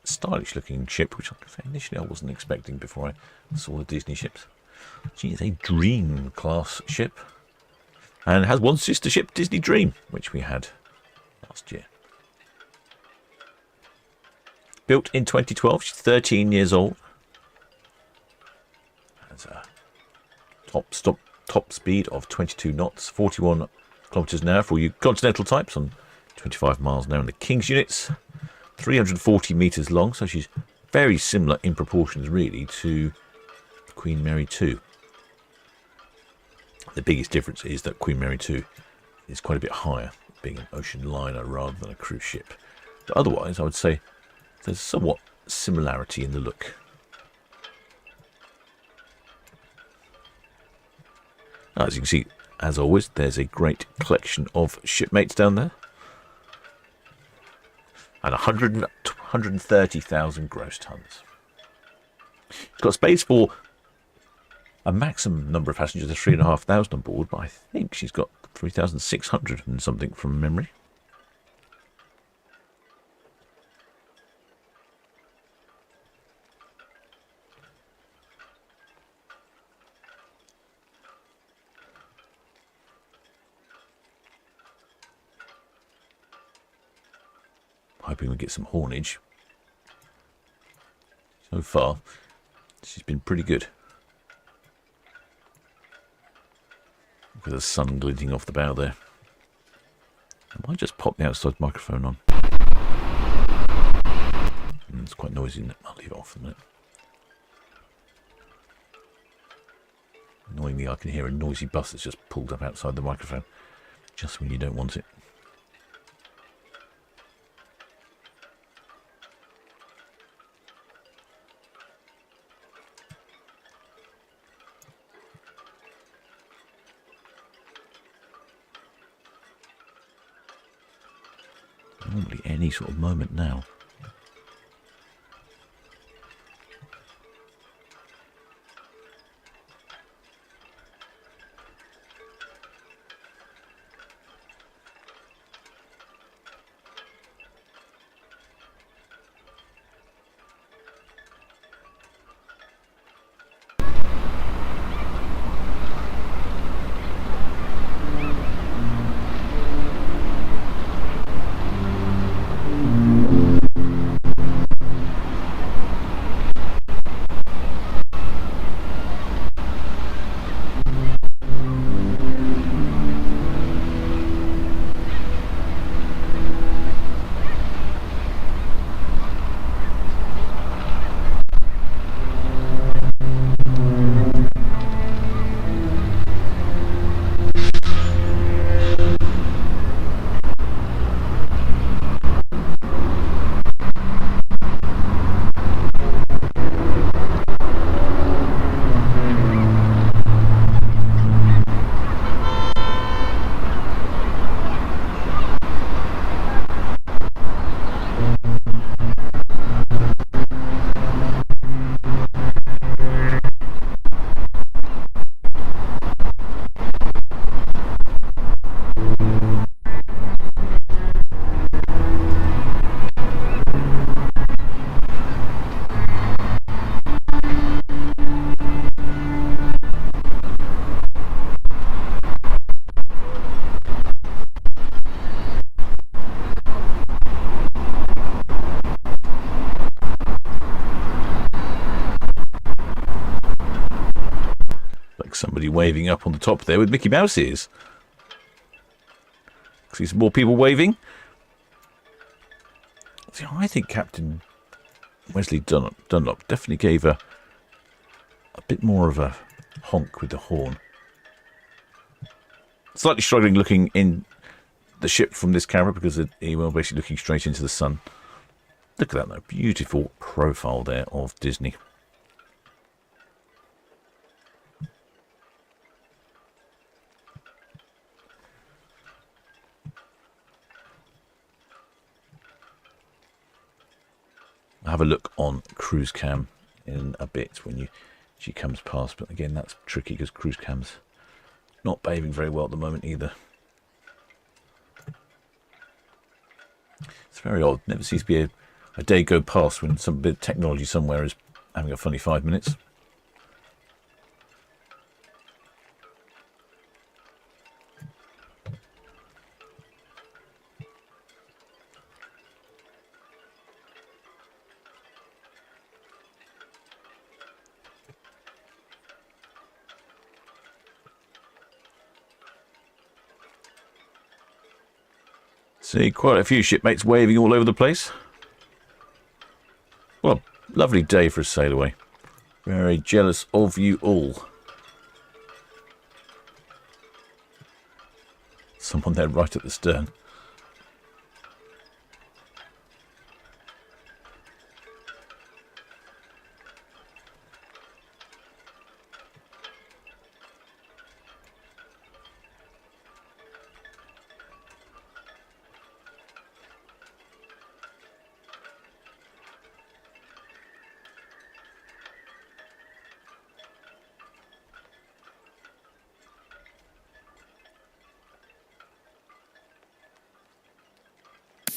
stylish-looking ship, which initially I wasn't expecting before I saw the Disney ships. She is a Dream class ship and has one sister ship, Disney Dream, which we had last year. Built in 2012, she's 13 years old. Has a top speed of 22 knots, 41 kilometres an hour for you continental types, on 25 miles an hour in the King's units. 340 metres long, so she's very similar in proportions, really, to Queen Mary 2. The biggest difference is that Queen Mary 2 is quite a bit higher, being an ocean liner rather than a cruise ship. But otherwise, I would say there's somewhat similarity in the look. As you can see, as always, there's a great collection of shipmates down there. And 130,000 gross tons. It's got space for a maximum number of passengers of 3,500 on board, but I think she's got 3,600 and something from memory. Hoping we get some haulage. So far, she's been pretty good. With the sun glinting off the bow there. I might just pop the outside microphone on. It's quite noisy, isn't it? I'll leave it off a minute. Annoyingly, I can hear a noisy bus that's just pulled up outside the microphone. just when you don't want it. Normally any sort of moment now. Somebody waving up on the top there with Mickey Mouse ears. See some more people waving. See, I think Captain Wesley Dunlop definitely gave a bit more of a honk with the horn. Slightly struggling looking in the ship from this camera because he was basically looking straight into the sun. Look at that, though. Beautiful profile there of Disney. I'll have a look on cruise cam in a bit when she comes past, but again that's tricky because cruise cam's not behaving very well at the moment either. It's very odd. Never seems to be a day go past when some bit of technology somewhere is having a funny 5 minutes. See quite a few shipmates waving all over the place. Well, lovely day for a sail away. Very jealous of you all. Someone there right at the stern.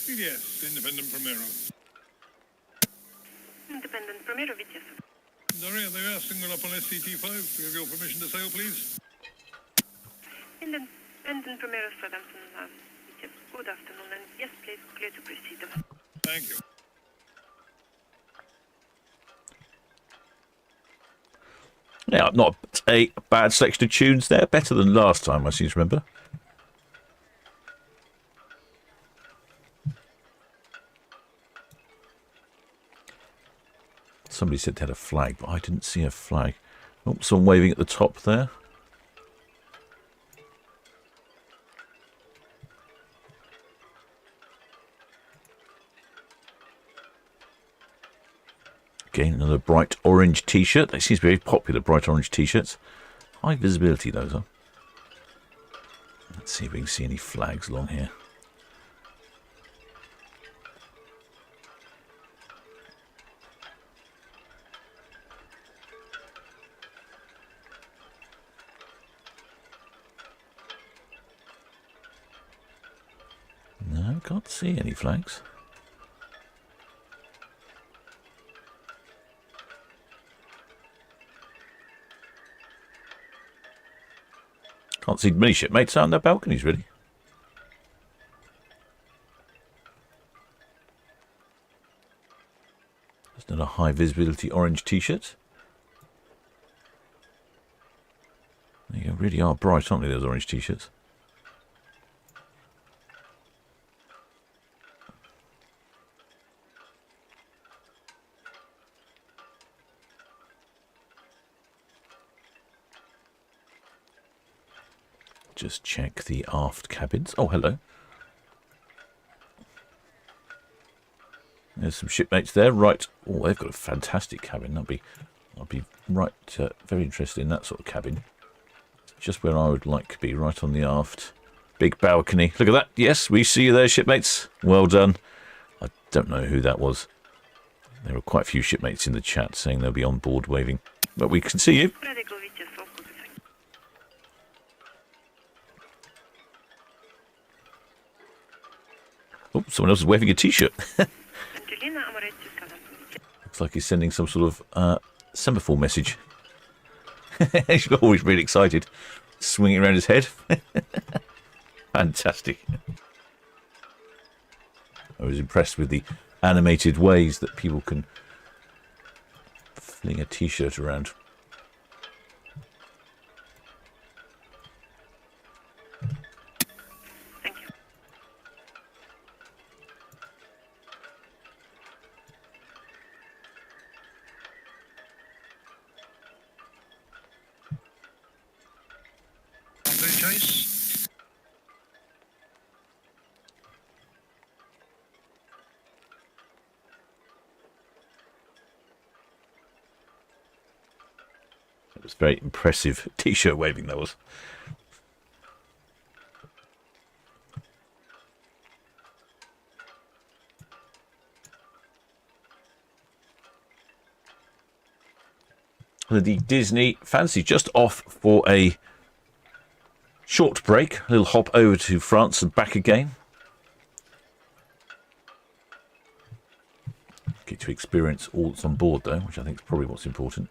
Yes, Independent Primero. Independent Primero, yes. Daria, they are single up on SCT-5. Do we have your permission to sail, please? Independent Primero, Southampton, yes. Good afternoon, and yes, please, clear to proceed. Thank you. Yeah, not a bad selection of tunes there. Better than last time, I seem to remember. Somebody said they had a flag, but I didn't see a flag. Oh, someone waving at the top there. Again, another bright orange t-shirt. They seem to be very popular, bright orange t-shirts. High visibility, those are. Let's see if we can see any flags along here. No, can't see any flags. Can't see many shipmates on their balconies, really. There's another high visibility orange t-shirt. They really are bright, aren't they, those orange t-shirts? Just check the aft cabins. Oh, hello. There's some shipmates there. Right. Oh, they've got a fantastic cabin. I'll be right very interested in that sort of cabin. Just where I would like to be, right on the aft. Big balcony. Look at that. Yes, we see you there, shipmates. Well done. I don't know who that was. There are quite a few shipmates in the chat saying they'll be on board waving. But we can see you. Oh, someone else is waving a t-shirt. Looks like he's sending some sort of semaphore message. He's always really excited. Swinging around his head. Fantastic. I was impressed with the animated ways that people can fling a t-shirt around. It was very impressive t-shirt waving, that was. The Disney Fancy just off for a short break. A little hop over to France and back again. Get to experience all that's on board, though, which I think is probably what's important.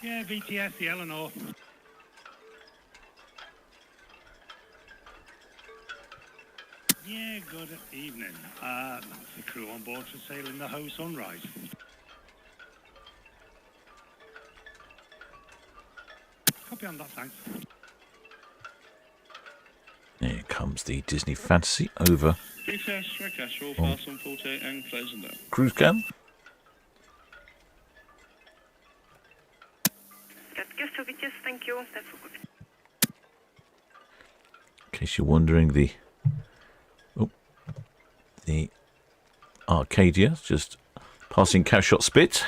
Yeah, VTS, the Eleanor. Yeah, good evening. That's the crew on board for sailing the Ho Sunrise. Copy on that, thanks. Here comes the Disney Fantasy over. VTS, Red Castle, fast on 48 and closing down. Cruise cam. Thank you. That's all good. In case you're wondering, the Arcadia just passing Cowshot Spit.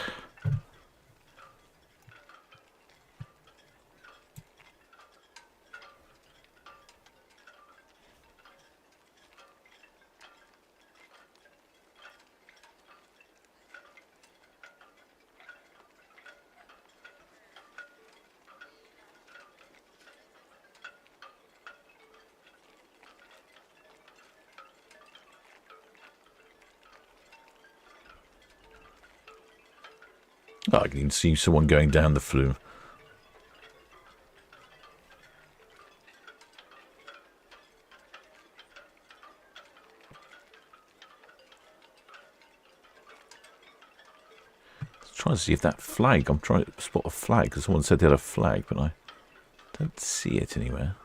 Oh, I can see someone going down the flume. trying to see if that flag, I'm trying to spot a flag, because someone said they had a flag, but I don't see it anywhere.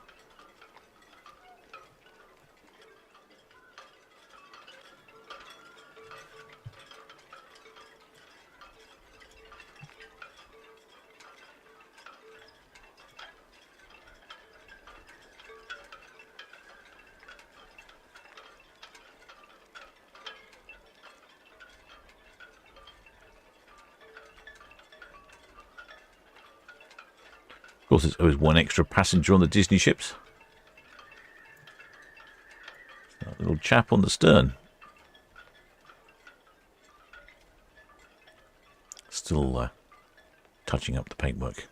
Of course, there's always one extra passenger on the Disney ships. That little chap on the stern. Still touching up the paintwork.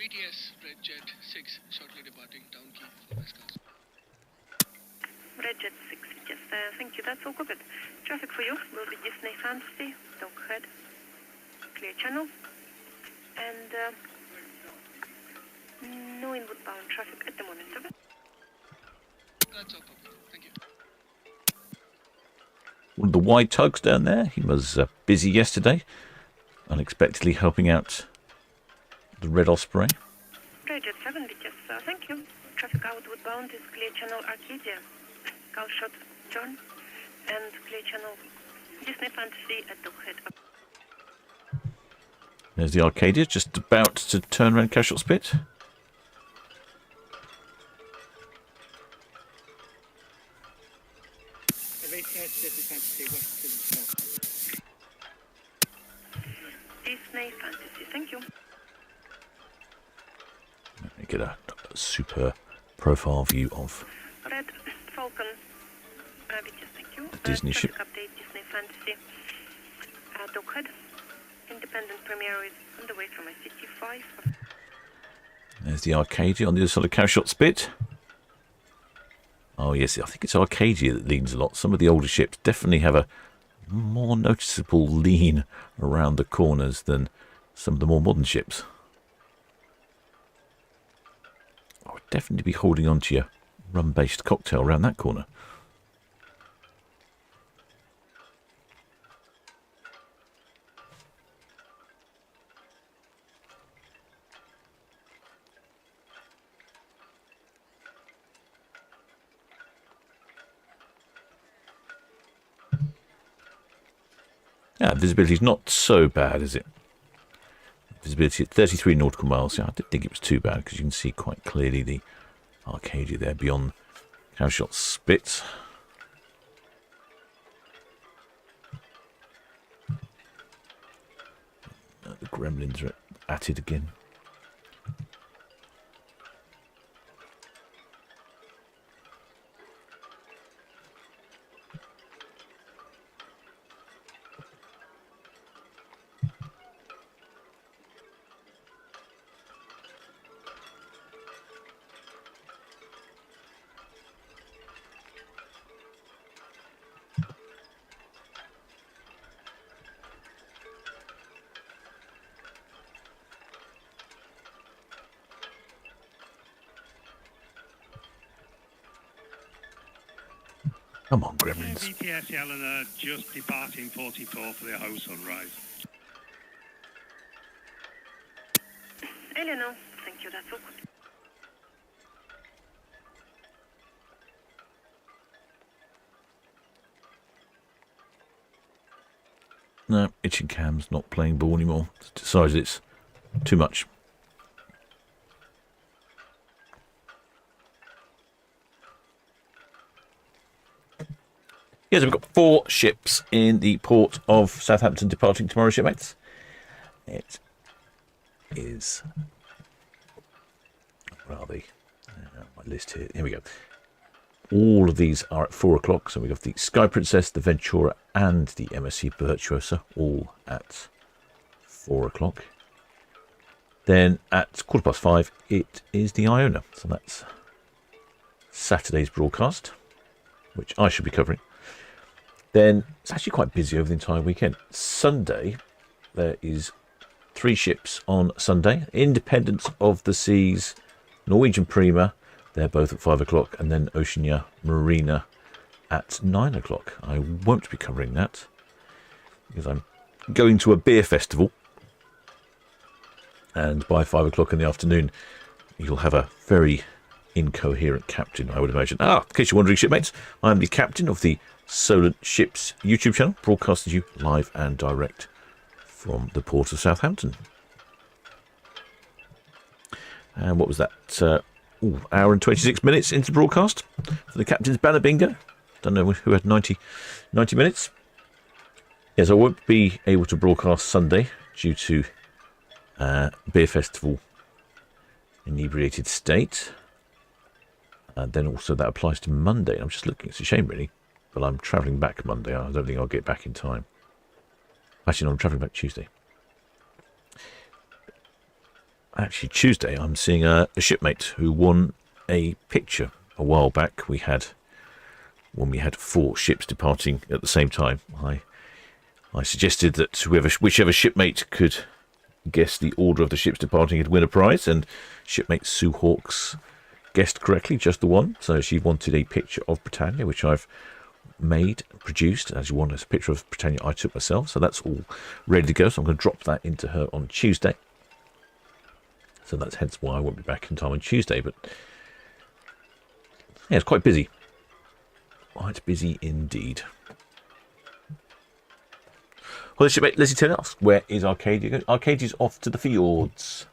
BTS Red Jet 6 shortly departing Town Quay for West Coast. Red Jet 6, yes, thank you, that's all good. Traffic for you will be Disney Fantasy, Dockhead, clear channel, and no inward bound traffic at the moment, okay? That's all, Papa. Thank you. One of the wide tugs down there, he was busy yesterday, unexpectedly helping out the Red Osprey. Red Jet 7, BTS, thank you. Traffic outward bound is clear channel Arcadia, Cal Shot John, and clear channel Disney Fantasy at Dockhead. There's the Arcadia, just about to turn around Cashel Spit. Disney Fantasy, thank you. Let me get a super profile view of Red Falcon, BTS, thank you. the Disney ship. Update Disney Fantasy, Dockhead. Independent premiere is on the way from ICT5. There's the Arcadia on the other side of Cashel Spit. Oh yes, I think it's Arcadia that leans a lot. Some of the older ships definitely have a more noticeable lean around the corners than some of the more modern ships. I would definitely be holding on to your rum-based cocktail around that corner. Yeah, visibility's not so bad, is it? Visibility at 33 nautical miles. Yeah, I didn't think it was too bad because you can see quite clearly the Arcadia there beyond Cashel Spit. The gremlins are at it again. Come on, gremlins. BTS Eleanor just departing 44 for the Ho Sunrise. Eleanor, thank you, that's all good. No, Itching Cam's not playing ball anymore. It's decided it's too much. Yes, we've got 4 ships in the port of Southampton departing tomorrow, shipmates. It is... Where are they? My list here. Here we go. All of these are at 4 o'clock. So we've got the Sky Princess, the Ventura, and the MSC Virtuosa, all at 4 o'clock. Then at 5:15, it is the Iona. So that's Saturday's broadcast, which I should be covering. Then it's actually quite busy over the entire weekend. Sunday, there is 3 ships on Sunday. Independence of the Seas, Norwegian Prima, they're both at 5 o'clock, and then Oceania Marina at 9 o'clock. I won't be covering that because I'm going to a beer festival, and by 5 o'clock in the afternoon you'll have a very incoherent captain, I would imagine. In case you're wondering, shipmates, I'm the captain of the Solent Ships YouTube channel, broadcasting you live and direct from the port of Southampton. And what was that? Hour and 26 minutes into broadcast for the captain's banner bingo. Don't know who had 90 minutes. Yes, I won't be able to broadcast Sunday due to beer festival inebriated state. And then also that applies to Monday. I'm just looking, it's a shame really, but I'm travelling back Monday. I don't think I'll get back in time. Actually, no, I'm travelling back Tuesday. Actually, Tuesday, I'm seeing a shipmate who won a picture a while back. When we had 4 ships departing at the same time. I suggested that whichever shipmate could guess the order of the ships departing would win a prize, and shipmate Sue Hawkes guessed correctly, just the one. So she wanted a picture of Britannia, which I've made, produced. As you want, a picture of Britannia I took myself. So that's all ready to go. So I'm going to drop that into her on Tuesday. So that's hence why I won't be back in time on Tuesday. But yeah, it's quite busy. Quite busy indeed. Well, shipmate Lizzie Taylor asks, where is Arcadia? Arcadia's off to the fjords.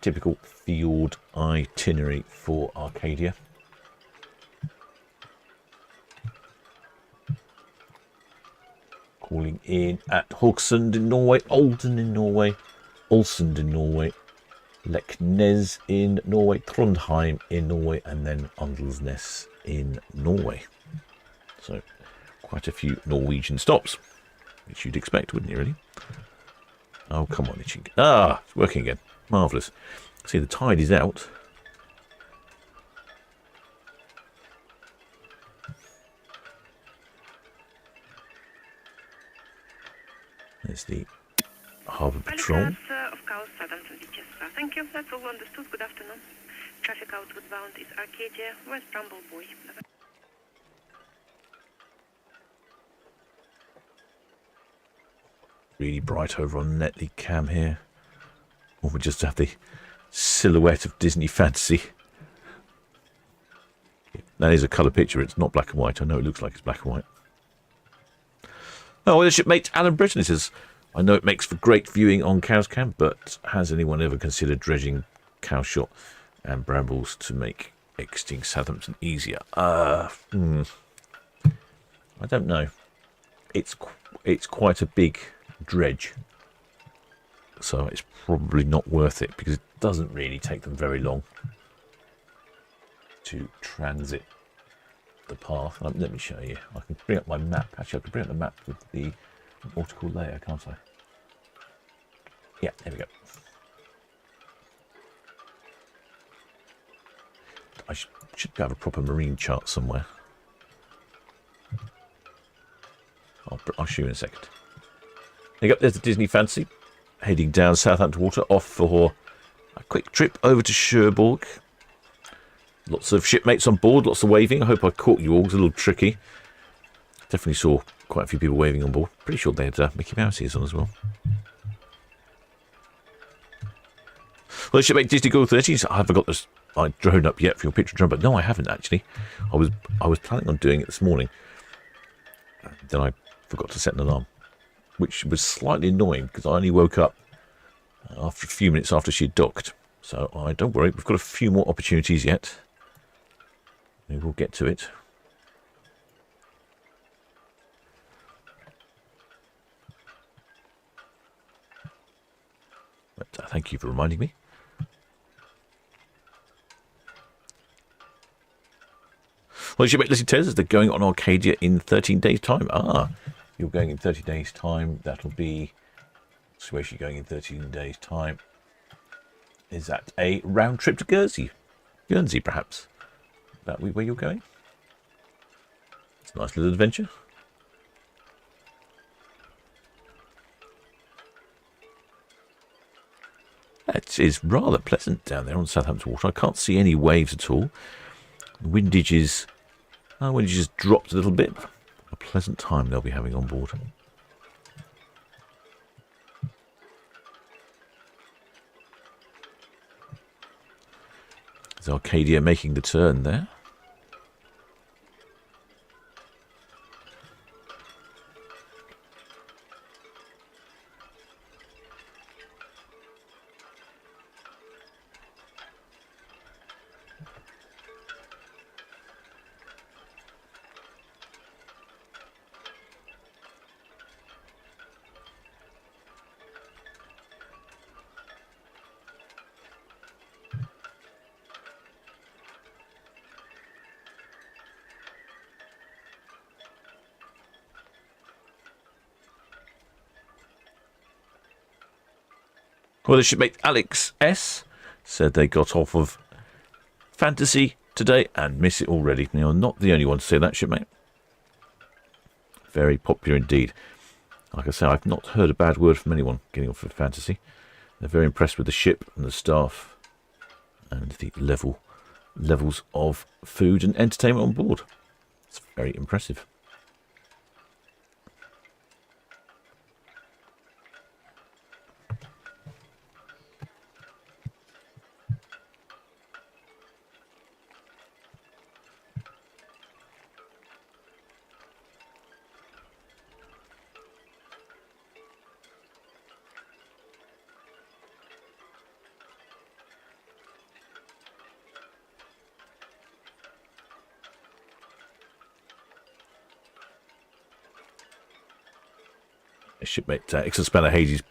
Typical fjord itinerary for Arcadia. Calling in at Haugesund in Norway, Olden in Norway, Ålesund in Norway, Leknes in Norway, Trondheim in Norway, and then Andelsnes in Norway. So quite a few Norwegian stops, which you'd expect, wouldn't you, really? Oh, come on, itching. It's working again. Marvellous. See, the tide is out. There's the Harbour Patrol. Thank you. That's all understood. Good afternoon. Traffic outward bound is Arcadia, West Bramble Buoy. Really bright over on Netley Cam here. Or we just have the silhouette of Disney Fantasy. That is a colour picture. It's not black and white. I know it looks like it's black and white. Oh, well, the shipmate Alan Britton says, I know it makes for great viewing on Cow's Cam, but has anyone ever considered dredging Cowshot and Brambles to make exiting Southampton easier? I don't know. It's quite a big dredge, so it's probably not worth it because it doesn't really take them very long to transit the path. Let me show you. I can bring up my map. Actually, I can bring up the map with the nautical layer, can't I? Yeah, there we go. I should have a proper marine chart somewhere. I'll show you in a second. There you go. There's the Disney Fantasy heading down Southampton Water, off for a quick trip over to Cherbourg. Lots of shipmates on board, lots of waving. I hope I caught you all. It was a little tricky. Definitely saw quite a few people waving on board. Pretty sure they had Mickey Mouse ears on as well. Well, shipmate Disney Go 30s. I haven't got this drone up yet for your picture drone, but no, I haven't actually. I was planning on doing it this morning. Then I forgot to set an alarm, which was slightly annoying because I only woke up after a few minutes after she docked. So don't worry, we've got a few more opportunities yet. We will get to it. But thank you for reminding me. Well, shipmate Lizzie Tez, they're going on Arcadia in 13 days' time. You're going in 30 days' time. That'll be... So where's she going in 13 days' time? Is that a round trip to Guernsey? Guernsey, perhaps? That where you're going? It's a nice little adventure. it is rather pleasant down there on Southampton water. I can't see any waves at all. Windage is dropped a little bit. A pleasant time they'll be having on board. There's Arcadia making the turn there. Well, the shipmate Alex S said they got off of Fantasy today and miss it already. You're not the only one to say that, shipmate. Very popular indeed. Like I say, I've not heard a bad word from anyone getting off of Fantasy. They're very impressed with the ship and the staff and the levels of food and entertainment on board. It's very impressive. Shipmate Ex-Spanner Hazy's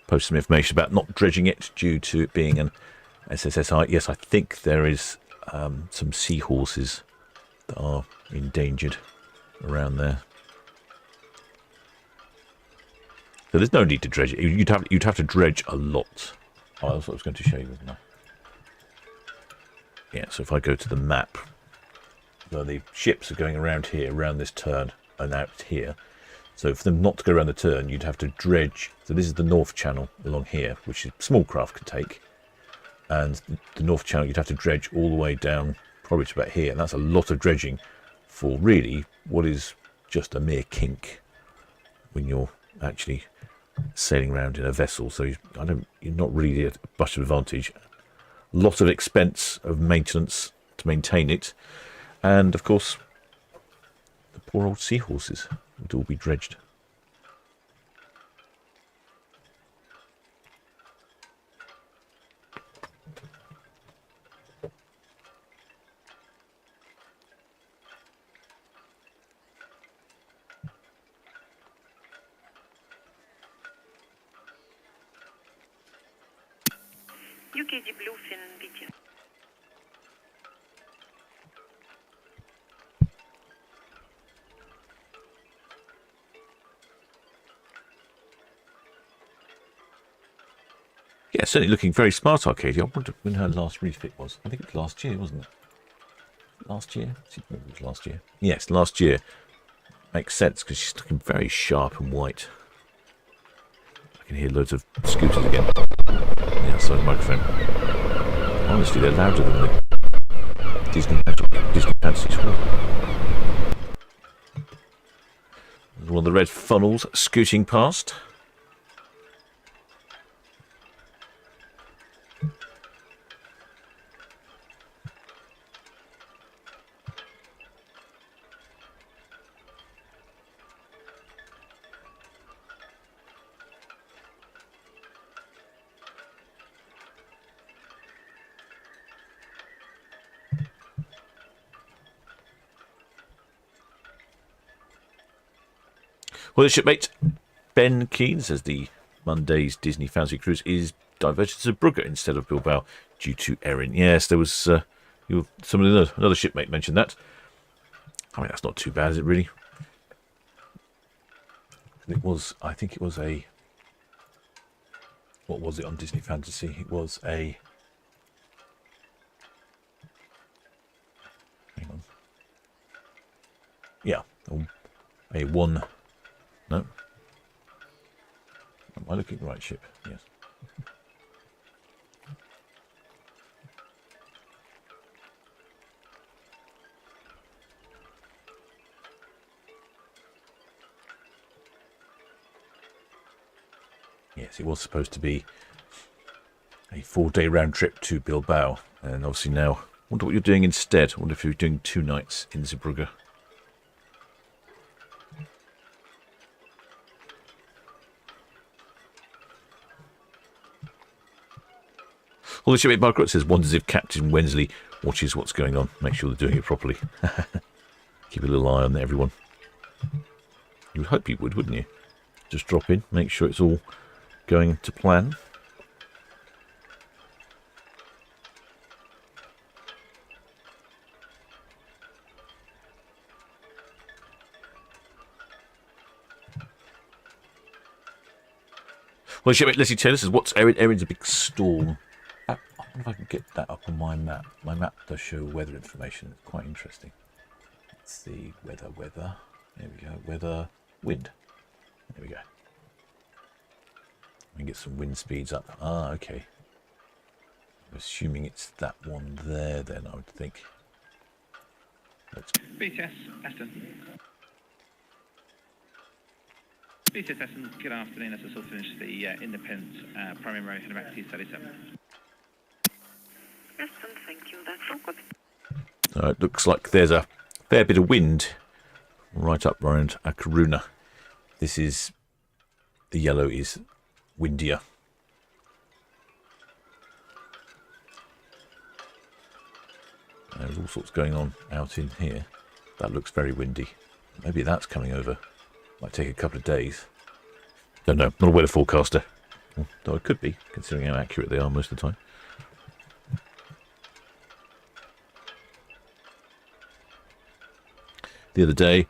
posted some information about not dredging it due to it being an SSSI. Yes, I think there is some seahorses that are endangered around there. So there's no need to dredge it. You'd have to dredge a lot. Oh, that's what I was going to show you, wasn't I? Yeah, so if I go to the map, well, the ships are going around here, around this turn, and out here. So for them not to go around the turn, you'd have to dredge. So this is the North Channel along here, which small craft can take. And the North Channel, you'd have to dredge all the way down, probably to about here. And that's a lot of dredging for really what is just a mere kink when you're actually sailing around in a vessel. So you're not really at much of advantage. A lot of expense of maintenance to maintain it. And of course, the poor old seahorses would all be dredged. UKD Bluefin, bitte. Yeah, certainly looking very smart, Arcadia. I wonder when her last refit was. I think it was last year, wasn't it? Last year? It was last year. Yes, last year. Makes sense, because she's looking very sharp and white. I can hear loads of scooters again. Yeah, outside the microphone. Honestly, they're louder than the Disney Fantasy Tour. There's one of the red funnels scooting past. Well, the shipmate Ben Keane says the Monday's Disney Fantasy Cruise is diverted to Brugge instead of Bilbao due to Erin. Yes, there was another shipmate mentioned that. I mean, that's not too bad, is it really? I think it was a, what was it on Disney Fantasy? It was a, hang on. Yeah, a one. No. Am I looking at the right ship? Yes. Yes, it was supposed to be a 4-day round trip to Bilbao, and obviously now, I wonder what you're doing instead. I wonder if you're doing 2 nights in Zeebrugge. Well, the shipmate Margaret says, wonders if Captain Wensley watches what's going on. Make sure they're doing it properly. Keep a little eye on everyone. You would hope you would, wouldn't you? Just drop in, make sure it's all going to plan. Well, shipmate Leslie Taylor says, what's Erin's a big storm? I wonder if I can get that up on my map. My map does show weather information. It's quite interesting. Let's see. Weather. There we go. Weather, wind. There we go. We can get some wind speeds up. Ah, okay. I'm assuming it's that one there then, I would think. BTS, Aston. BTS, Aston, good afternoon. As I still finish the independent primary rotation of active 37. Aston, thank you. That's all good. It looks like there's a fair bit of wind right up around Akaruna. This is, the yellow is windier. There's all sorts going on out in here. That looks very windy. Maybe that's coming over. Might take a couple of days. Don't know. Not a weather forecaster. Though it could be, considering how accurate they are most of the time. The other day,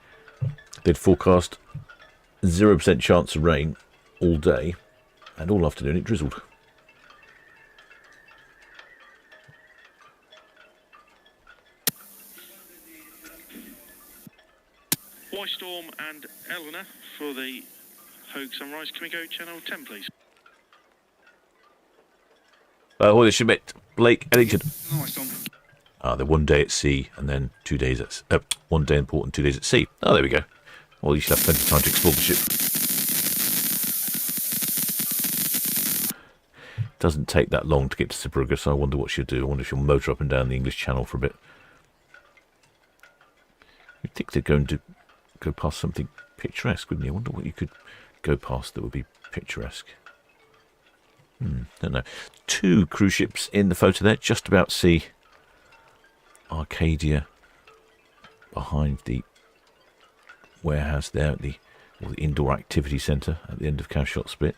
they'd forecast 0% chance of rain all day, and all afternoon it drizzled. White Storm and Eleanor for the Hogue Sunrise. Can we go channel 10, please? Holy Schmidt, Blake, Ellington. White Storm. They're 1 day at sea and then 2 days at 1 day in port and 2 days at sea. Oh, there we go. Well, you should have plenty of time to explore the ship. Doesn't take that long to get to Zeebrugge, so I wonder what she'll do. I wonder if she'll motor up and down the English Channel for a bit. You'd think they're going to go past something picturesque, wouldn't you? I wonder what you could go past that would be picturesque. Don't know. 2 cruise ships in the photo there. Just about see Arcadia behind the warehouse there at the indoor activity centre at the end of Cowshot Spit.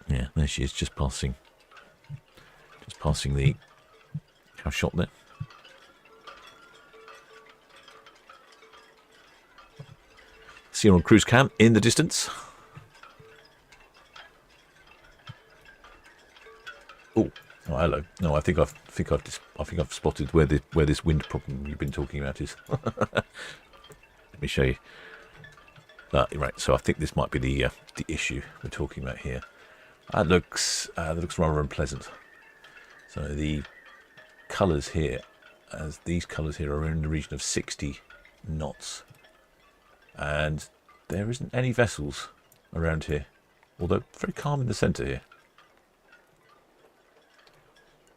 Yeah, there she is, just passing the Cowshot there. See her on cruise cam in the distance. Oh, hello. No, I think I've spotted where this wind problem you've been talking about is. Let me show you. Right, so I think this might be the issue we're talking about here. That looks rather unpleasant. So the colours here, as these colours here are in the region of 60 knots, and there isn't any vessels around here, although very calm in the centre here.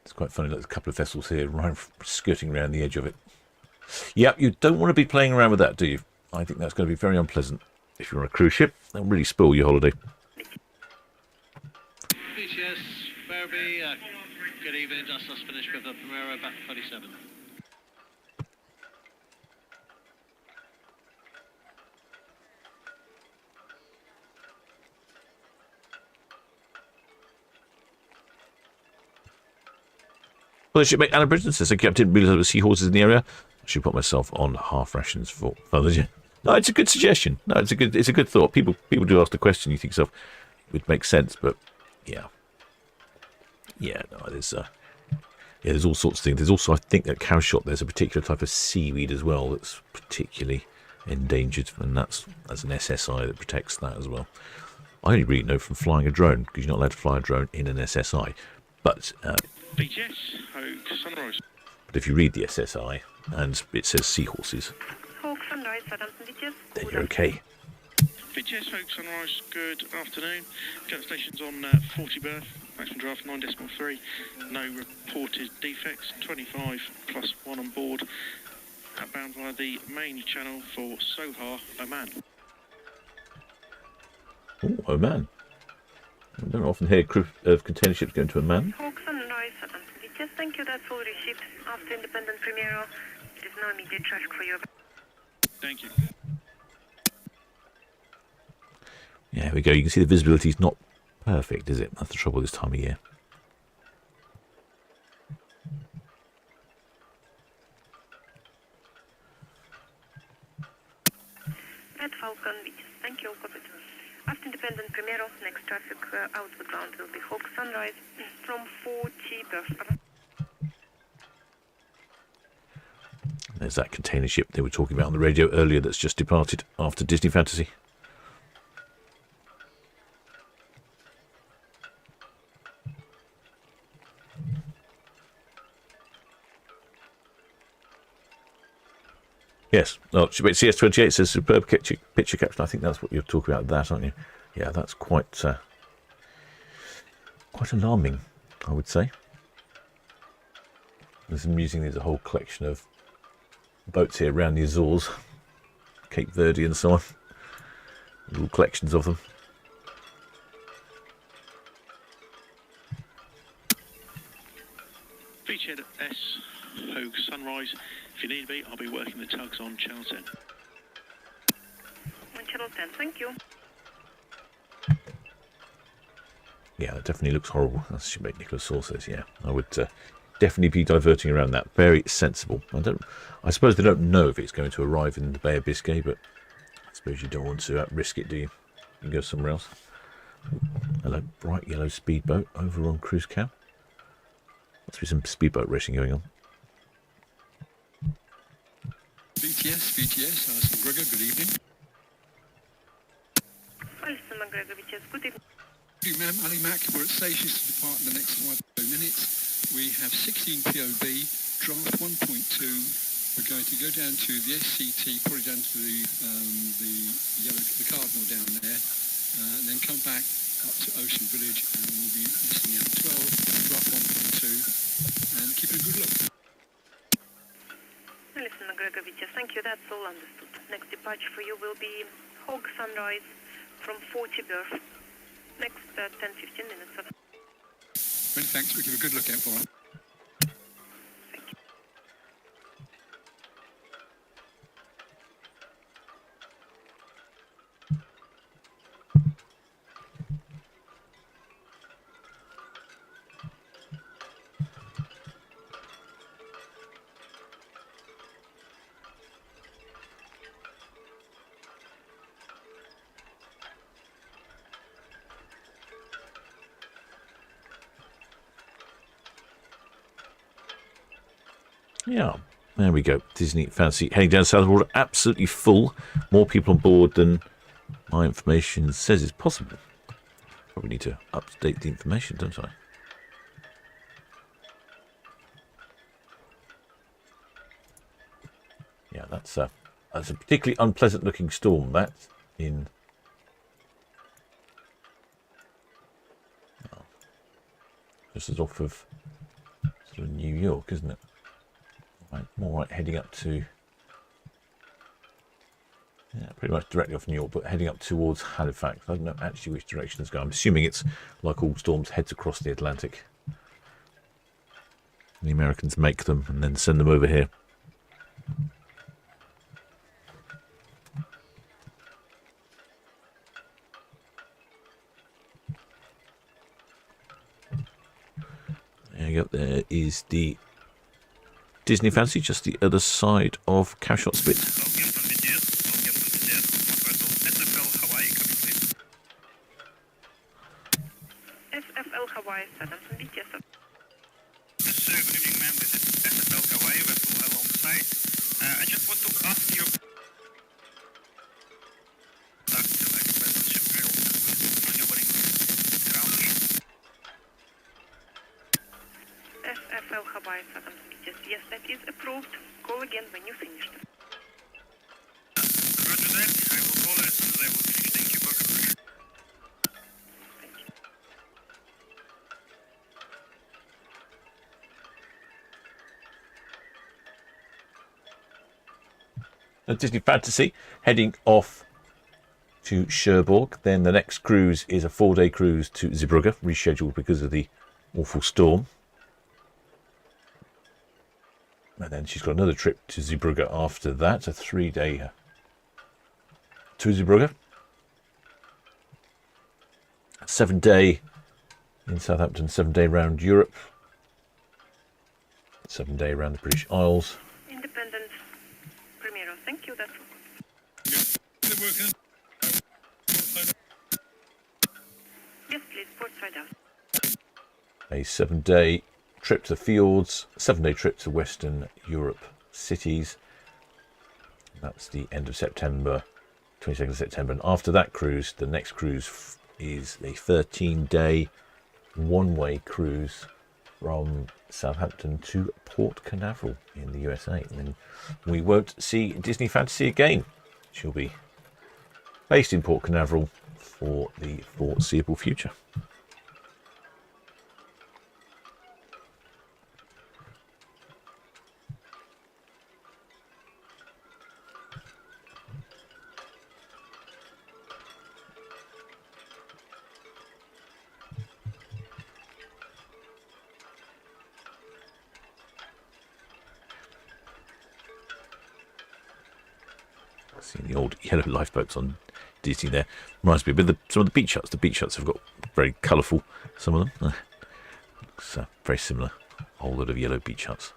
It's quite funny, there's a couple of vessels here skirting around the edge of it. Yep, you don't want to be playing around with that, do you? I think that's going to be very unpleasant. If you're on a cruise ship, that'll really spoil your holiday. BTS, Barby, good evening, just finished with the Primera back 37. Well, shipmate Alan Bridgeton says, thank you. I didn't realise there were seahorses in the area. I should put myself on half rations for others. No, it's a good suggestion. No, it's a good thought. People do ask the question. You think yourself, it would make sense, but yeah, no, there's all sorts of things. There's also, I think, at Cowshot there's a particular type of seaweed as well that's particularly endangered, and that's an SSI that protects that as well. I only really know from flying a drone, because you're not allowed to fly a drone in an SSI, but BTS, Hogue Sunrise. But if you read the SSI and it says seahorses, Hogue Sunrise, Southampton, BTS. then you're okay. BTS folks, Sunrise, good afternoon. Jet station's on 40 berth, maximum draft 9.3. No reported defects, 25 plus 1 on board. Outbound via the main channel for Sohar, Oman. Oh, Oman. I don't often hear crew of container ships going to Oman. Hawk Sunrise, BTS, thank you, that's all received. After independent Primero, there is no immediate traffic for you. Thank you. Yeah, here we go. You can see the visibility is not perfect, is it? That's the trouble this time of year. At Falcon Beach, thank you, copy. After independent Primero, next traffic outward bound will be Hawk Sunrise from 40 berth. There's that container ship they were talking about on the radio earlier that's just departed after Disney Fantasy. Yes. Oh, CS28 says superb picture caption. I think that's what you're talking about, that, aren't you? Yeah, that's quite alarming, I would say. It's amusing. There's a whole collection of boats here around the Azores, Cape Verde and so on. Little collections of them. Beachhead S, Hogue Sunrise. If you need me, I'll be working the tugs on Channel 10. On Channel 10, thank you. Yeah, that definitely looks horrible. That's what Nicholas Saw says. Yeah, I would definitely be diverting around that. Very sensible. I suppose they don't know if it's going to arrive in the Bay of Biscay, but I suppose you don't want to risk it, do you? You can go somewhere else. Hello, bright yellow speedboat over on cruise cab. Must be some speedboat racing going on. BTS, Alison McGregor, good evening. Alison McGregor, BTS, good evening. Good evening, ma'am. Ali Mac, we're at stations to depart in the next 5 minutes. We have 16 POB, draft 1.2. We're going to go down to the SCT, probably down to the Cardinal down there, and then come back up to Ocean Village, and we'll be listening at 12, draft 1.2, and keep a good look. Listen, McGregor, thank you, that's all understood. Next departure for you will be Hawk Sunrise from 40 berth. Next 10-15 minutes. Many thanks, we'll give a good look out for it. Thank you. Yeah, there we go. Disney Fantasy heading down southward, absolutely full. More people on board than my information says is possible. Probably need to update the information, don't I? Yeah, that's a particularly unpleasant looking storm. That's in just as off of sort of New York, isn't it? More like heading up to, yeah, pretty much directly off New York, but heading up towards Halifax. I don't know actually which direction it's going. I'm assuming it's like all storms, heads across the Atlantic. The Americans make them and then send them over here. There you go. There is the Disney Fantasy, just the other side of Cowshot Spit. SFL Hawaii 7 from BTS. Yes, sir. Good evening, ma'am. This is SFL Hawaii, vessel alongside. I just want to ask you. SFL Hawaii 7 from BTS. Yes, that is approved. Call again when you finished. Roger that. I will call as soon as I will finish. Thank you. Disney Fantasy heading off to Cherbourg. Then the next cruise is a 4-day cruise to Zeebrugge, rescheduled because of the awful storm. And then she's got another trip to Zeebrugge after that, a 3-day to Zeebrugge. 7-day in Southampton, 7-day round Europe, 7-day around the British Isles. Independent Primero, thank you. That's yes, please, port side out. A 7-day trip to the fjords, 7-day trip to Western Europe cities. That's the end of September, 22nd of September. And after that cruise, the next cruise is a 13-day one-way cruise from Southampton to Port Canaveral in the USA. And then we won't see Disney Fantasy again. She'll be based in Port Canaveral for the foreseeable future. Seeing the old yellow lifeboats on Disney there reminds me a bit of some of the beach huts. The beach huts have got very colourful, some of them. Looks very similar. A whole lot of yellow beach huts.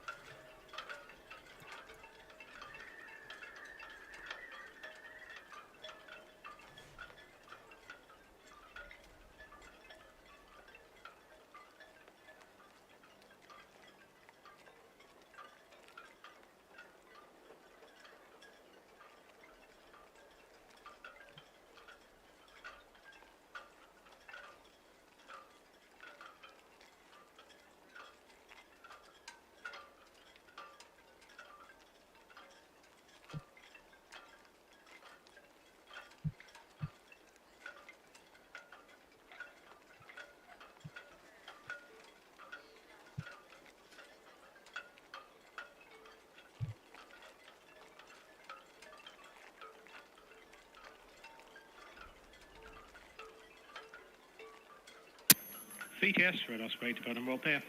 VTS, Red Osprey to Burnham World Pier.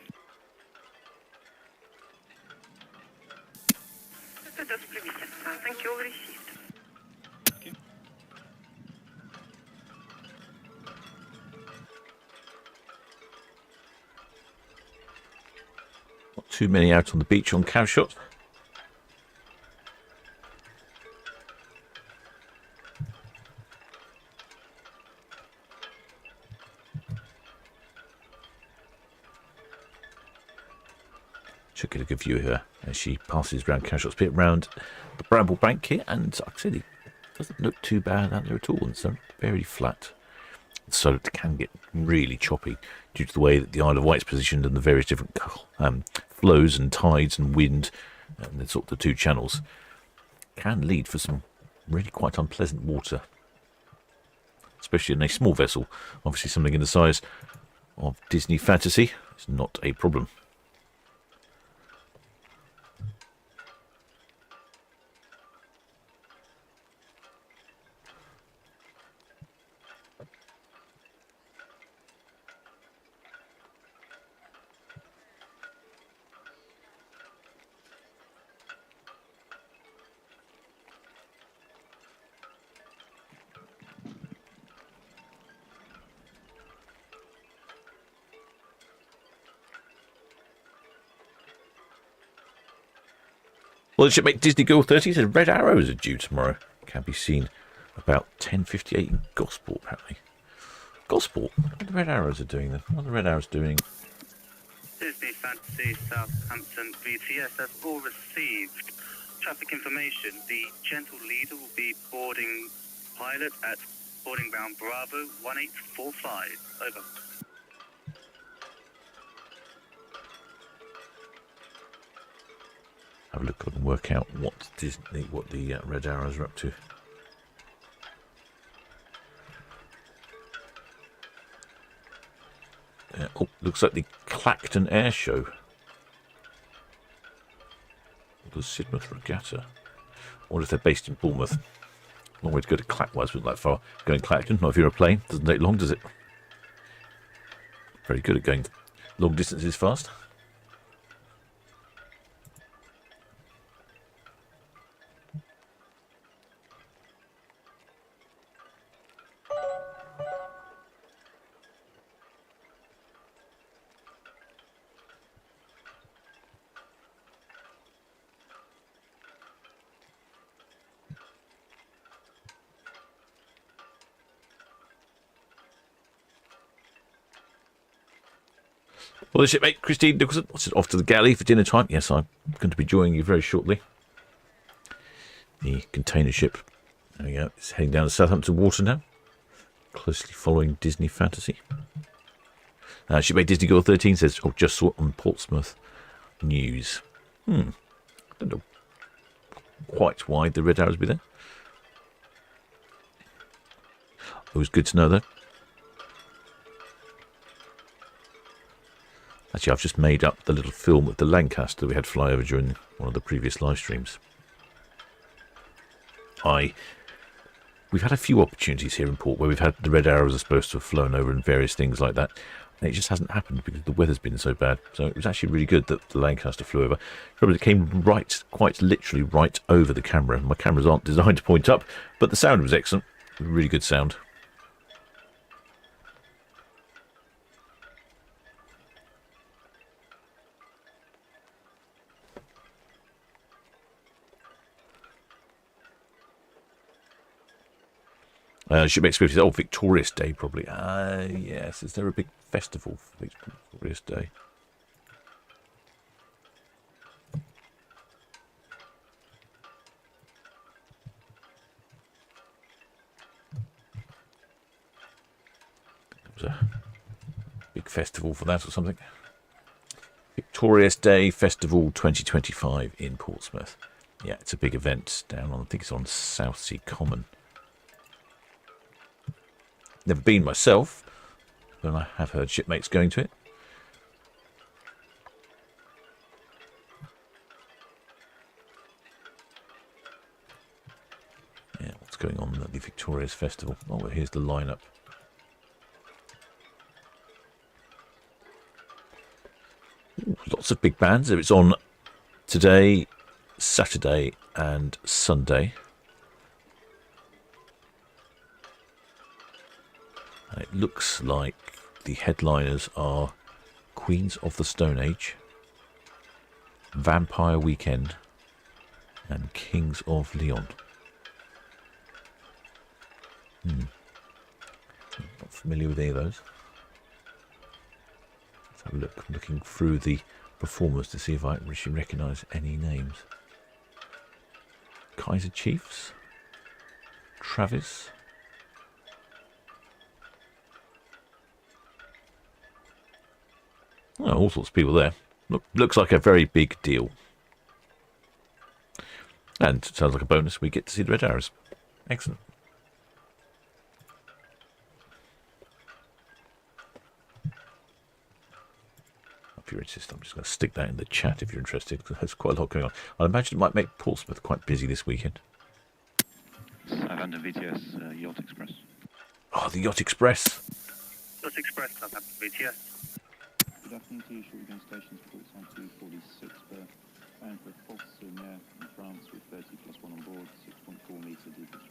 Thank you, all received. Not too many out on the beach on cowshot. Should get a good view of her as she passes round Cashot's Pit, round the Bramble Bank here, and like I said, it doesn't look too bad out there at all. It's very flat, so it can get really choppy due to the way that the Isle of Wight's positioned and the various different flows and tides and wind, and the sort of the two channels can lead for some really quite unpleasant water, especially in a small vessel. Obviously, something in the size of Disney Fantasy is not a problem. Well, the shipmate Disney Girl 30 says red arrows are due tomorrow. Can be seen about 10:58 in Gosport, apparently. Gosport? What the red arrows are doing then? What are the red arrows doing? Disney Fantasy Southampton VTS has all received traffic information. The gentle leader will be boarding pilot at boarding bound Bravo 1845. Over. Have a look and work out what the red arrows are up to. Oh, looks like the Clacton Air Show. The Sidmouth Regatta. wonder if they're based in Bournemouth. Long way to go to Clackwise, wasn't that far. Going Clacton, not if you're a plane. Doesn't take long, does it? Very good at going long distances fast. Well, the shipmate, Christine Nicholson, off to the galley for dinner time. Yes, I'm going to be joining you very shortly. The container ship, there we go, it's heading down to Southampton water now, closely following Disney Fantasy. Shipmate Disney Girl 13 says, oh, just saw it on Portsmouth News. I don't know quite why the red arrows be there. It was good to know, though. Actually, I've just made up the little film of the Lancaster we had fly over during one of the previous live streams. We've had a few opportunities here in port where we've had the red arrows are supposed to have flown over and various things like that. And it just hasn't happened because the weather's been so bad. So it was actually really good that the Lancaster flew over. Probably it came right, quite literally right over the camera. My cameras aren't designed to point up, but the sound was excellent. Really good sound. Shipmate Swift says, oh, Victorious Day, probably. Yes. Is there a big festival for Victorious Day? There was a big festival for that or something. Victorious Day Festival 2025 in Portsmouth. Yeah, it's a big event down on, I think it's on Southsea Common. Never been myself, but I have heard shipmates going to it. Yeah, what's going on at the Victorious Festival? Oh, well, here's the lineup. Ooh, lots of big bands. It's on today, Saturday and Sunday. It looks like the headliners are Queens of the Stone Age, Vampire Weekend, and Kings of Leon. Not familiar with any of those. Let's have a look. I'm looking through the performers to see if I actually recognise any names. Kaiser Chiefs, Travis. Oh, all sorts of people there. Looks like a very big deal. And sounds like a bonus. We get to see the red arrows. Excellent. If you're interested, I'm just going to stick that in the chat if you're interested, because there's quite a lot going on. I imagine it might make Portsmouth quite busy this weekend. Southampton VTS, Yacht Express. Oh, the Yacht Express. Yacht Express, Southampton VTS. Good afternoon to you, short again stations, Portsmouth 246 berth, bound for Fos-sur-Mer in France with 30 plus 1 on board, 6.4 metre deepest.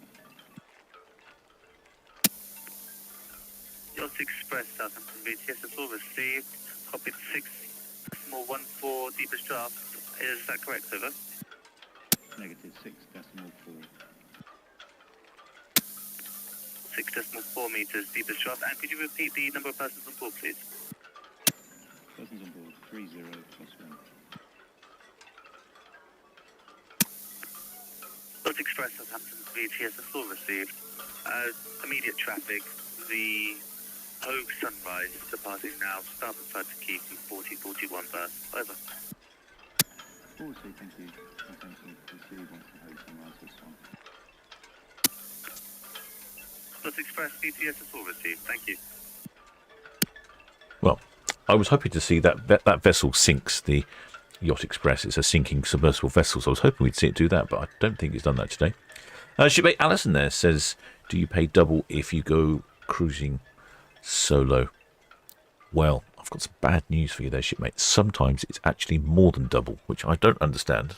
Yacht Express, Southampton VTS, it's all received. Copied 6.14 deepest draft. Is that correct, over? Negative 6.4. 6.4 metres deepest draft. And could you repeat the number of persons on board, please? Persons on board, 30 plus 1. Yacht Express, Southampton VTS, it's all received. Immediate traffic, the Hogue Sunrise departing now, starboard side to Quay from 4041 berth. Over. 40, thank you. Attention, receive once the Hogue Sunrise is on. Yacht Express VTS, it's all received. Thank you. Well, I was hoping to see that vessel sinks, the Yacht Express. It's a sinking submersible vessel, so I was hoping we'd see it do that, but I don't think it's done that today. Shipmate Alison there says, do you pay double if you go cruising solo? Well, I've got some bad news for you there, shipmate. Sometimes it's actually more than double, which I don't understand.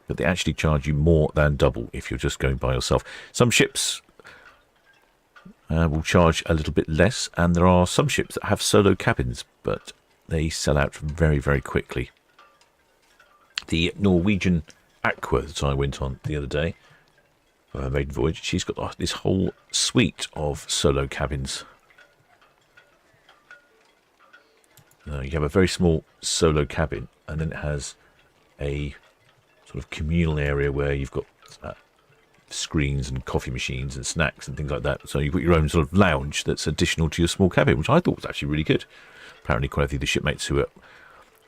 But they actually charge you more than double if you're just going by yourself. Some ships will charge a little bit less, and there are some ships that have solo cabins, but they sell out very, very quickly. The Norwegian Aqua that I went on the other day, her maiden voyage, she's got this whole suite of solo cabins. You have a very small solo cabin, and then it has a sort of communal area where you've got screens and coffee machines and snacks and things like that. So you've got your own sort of lounge that's additional to your small cabin, which I thought was actually really good. Apparently quite a few of the shipmates who were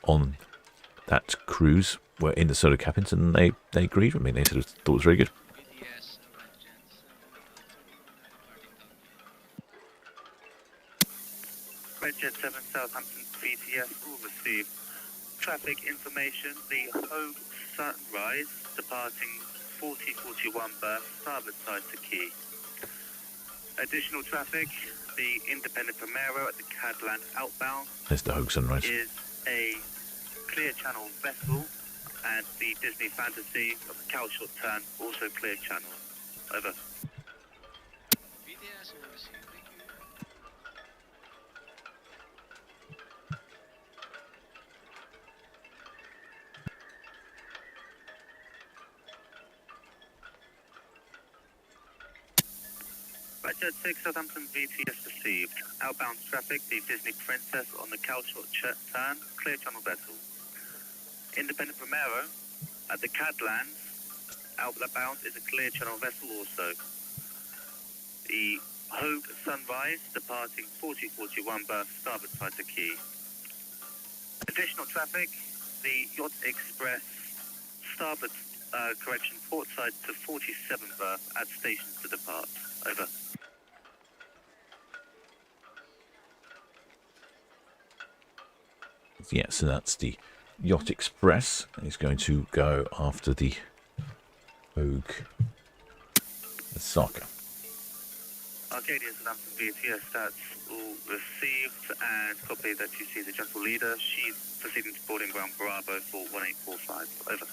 on that cruise were in the solo cabins, and they agreed with me. They sort of thought it was very good. Redjet 7 Southampton VTS will receive traffic information. The Hogue Sunrise departing 4041 berth, starboard side to quay. Additional traffic, the Independent Primero at the Cadland outbound. There's the Hogue Sunrise. Is a clear channel vessel, and the Disney Fantasy of the Calshot Turn, also clear channel. Over. Jet 6 Southampton VTS received. Outbound traffic, the Disney Princess on the Calshot Turn, clear channel vessel. Independent Primero at the Cadlands, outbound is a clear channel vessel also. The Hogue Sunrise departing 4041 berth, starboard side to quay. Additional traffic, the Yacht Express, starboard port side to 47 berth at stations to depart. Over. Yeah, so that's the Yacht Express. He's going to go after the Hogue Osaka. Arcadia Southampton VTS, that's all received, and copy that you see the gentle leader. She's proceeding to boarding ground Bravo for 1845. Over.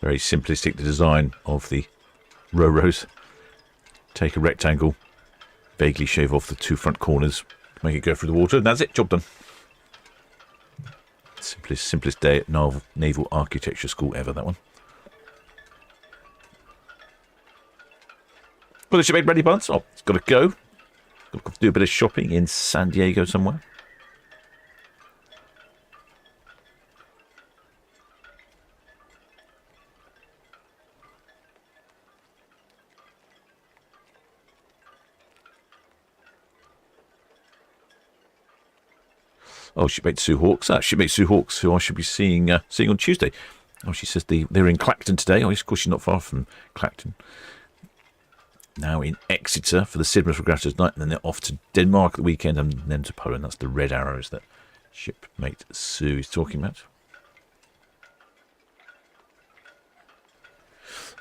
Very simplistic, the design of the row-rows. Take a rectangle, vaguely shave off the two front corners, make it go through the water, and that's it, job done. Simplest day at Naval Architecture School ever, that one. Well, the shipmate ready, Buns? Oh, it's got to go. Got to do a bit of shopping in San Diego somewhere. Oh, shipmate Sue Hawks. Shipmate Sue Hawks, who I should be seeing on Tuesday. Oh, she says they're in Clacton today. Oh, of course, she's not far from Clacton. Now in Exeter for the Sidmouth Regattas night, and then they're off to Denmark at the weekend, and then to Poland. That's the Red Arrows that shipmate Sue is talking about.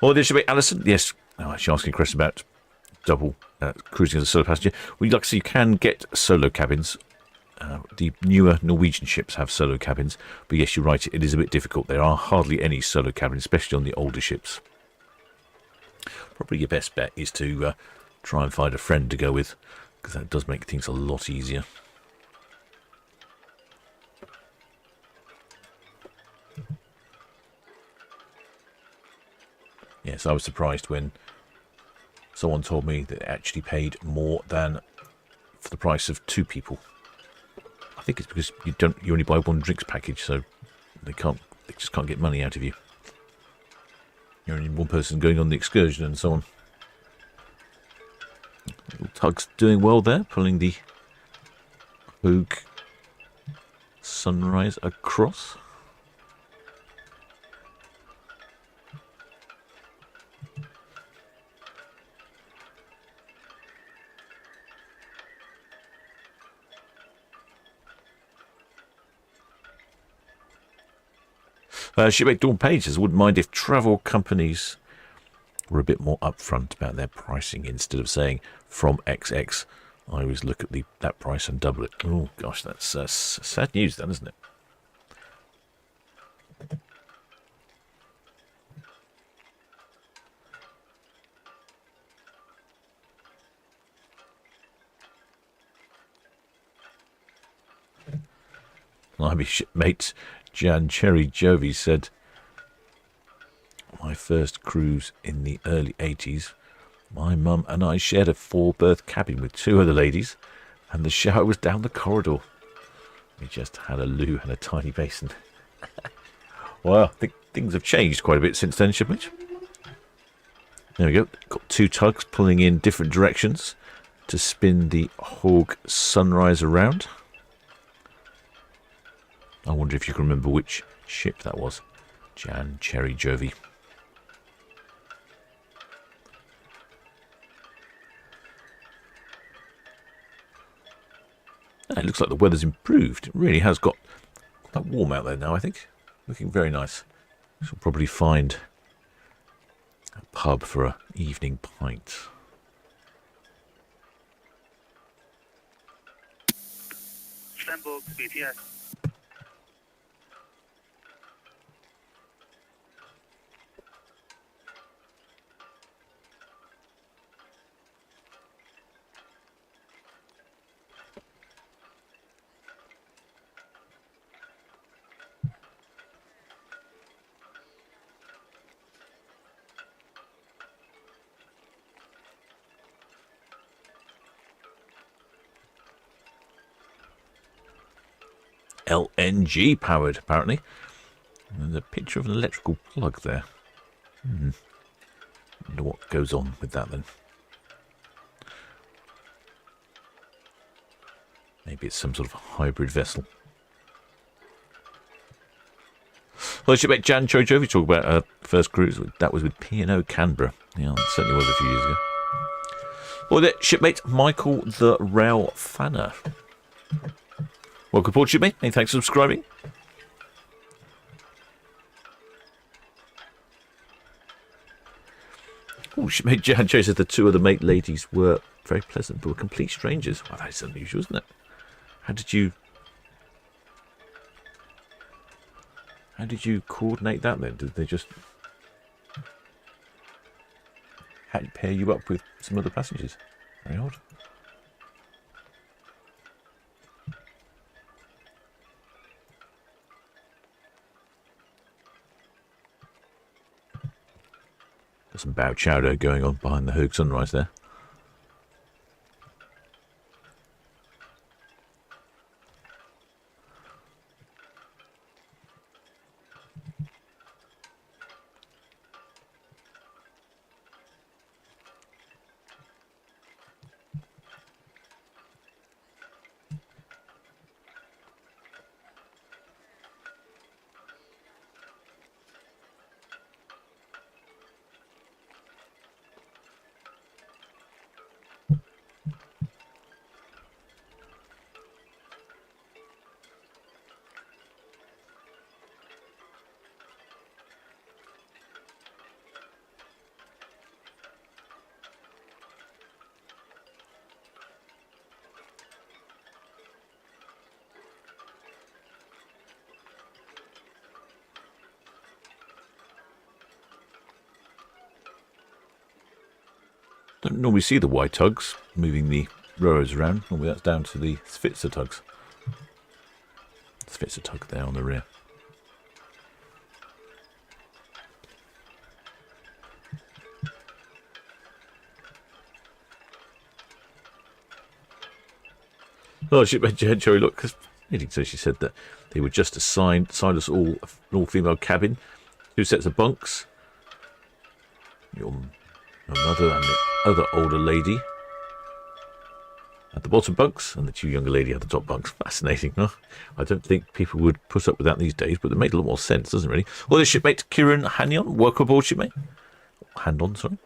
Oh, there's shipmate Alison. Yes, she's asking a question about double cruising as a solo passenger. Well, like I say, you can get solo cabins. The newer Norwegian ships have solo cabins, but yes, you're right, it is a bit difficult. There are hardly any solo cabins, especially on the older ships. Probably your best bet is to try and find a friend to go with, because that does make things a lot easier. Yes, I was surprised when someone told me that it actually paid more than for the price of two people. I think it's because you only buy one drinks package, so they just can't get money out of you. You're only one person going on the excursion and so on. Little Tug's doing well there, pulling the Hogue Sunrise across. Shipmate Dawn Page says, wouldn't mind if travel companies were a bit more upfront about their pricing instead of saying from XX. I always look at that price and double it. Oh gosh, that's sad news then, isn't it? My shipmate Jan Cherry Jovi said, my first cruise in the early 80s, my mum and I shared a 4-berth cabin with 2 other ladies, and the shower was down the corridor. We just had a loo and a tiny basin. Well, I think things have changed quite a bit since then, shipmate. There we go. Got 2 tugs pulling in different directions to spin the Hog Sunrise around. I wonder if you can remember which ship that was. Jan Cherry Jovi. It looks like the weather's improved. It really has got quite warm out there now, I think. Looking very nice. Shall probably find a pub for an evening pint. Stenborg, BTS. LNG powered, apparently. And there's a picture of an electrical plug there. Wonder what goes on with that then. Maybe it's some sort of hybrid vessel. Well, shipmate Jan Chojo, talk about our first cruise. That was with P&O Canberra. Yeah, it certainly was a few years ago. Well, there, shipmate Michael the Rail Fanner. Welcome aboard, shipmate. Hey, thanks for subscribing. Oh, shipmate Jan Cho said the 2 other mate ladies were very pleasant, but were complete strangers. Well, that is unusual, isn't it? How did you coordinate that then? Did they just pair you up with some other passengers? Very odd. There's some bow chowder going on behind the Hog Sunrise there. Don't normally see the Y tugs moving the rowers around. Normally that's down to the Svitzer tugs. Svitzer tug there on the rear. Oh, shipmate Jerry, look, because so she said that they were just assigned us all an all-female cabin, 2 sets of bunks. Your mother and the other older lady at the bottom bunks and the two younger lady at the top bunks. Fascinating, huh? I don't think people would put up with that these days, but it made a lot more sense, doesn't it, really? Well, the shipmate Kieran Hanyon, welcome aboard, shipmate. Hand-on, sorry.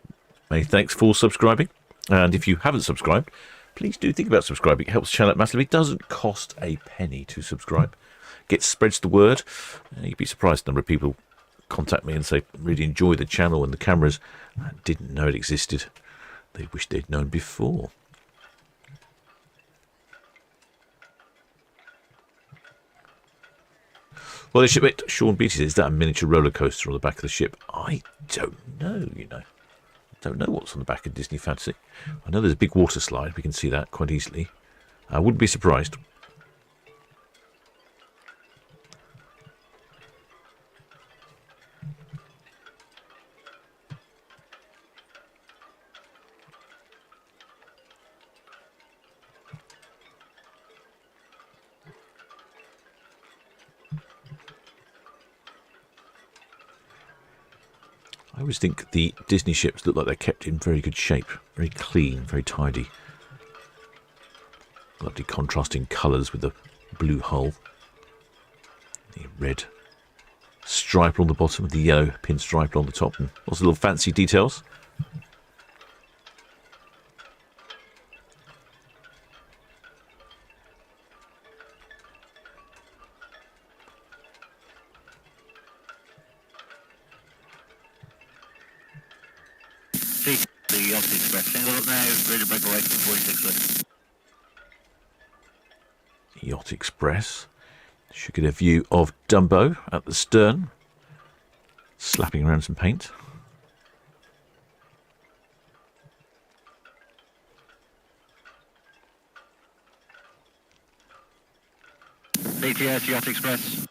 Many thanks for subscribing. And if you haven't subscribed, please do think about subscribing. It helps the channel out massively. It doesn't cost a penny to subscribe. Spreads the word. You'd be surprised the number of people contact me and say, really enjoy the channel and the cameras. I didn't know it existed. They wish they'd known before. Well, the shipmate Sean Beatty says, is that a miniature roller coaster on the back of the ship? I don't know, you know. Don't know what's on the back of Disney Fantasy. I know there's a big water slide. We can see that quite easily. I wouldn't be surprised. I always think the Disney ships look like they're kept in very good shape, very clean, very tidy. Lovely contrasting colours with the blue hull. The red stripe on the bottom with the yellow pinstripe on the top, and lots of little fancy details. The Yacht Express, single up now, ready to break away from 46 left. Yacht Express. Should get a view of Dumbo at the stern, slapping around some paint. BTS Yacht Express.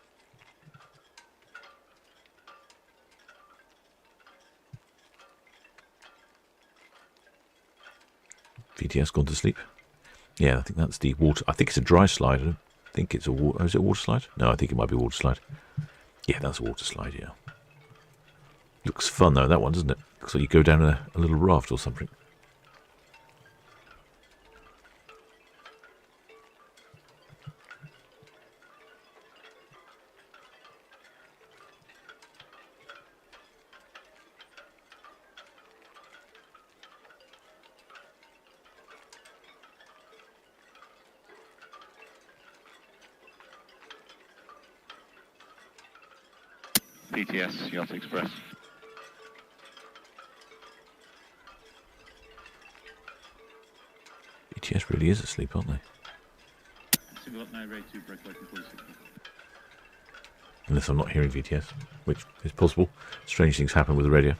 VTS gone to sleep. Yeah, I think that's the water. I think it's a dry slide. I don't think it's a water. Is it a water slide? No, I think it might be a water slide. Yeah, that's a water slide, yeah. Looks fun, though, that one, doesn't it? Looks like you go down a little raft or something. BTS Yacht Express. BTS really is asleep, aren't they? Single up now, ready to break away from 46. Unless I'm not hearing VTS, which is possible. Strange things happen with the radio.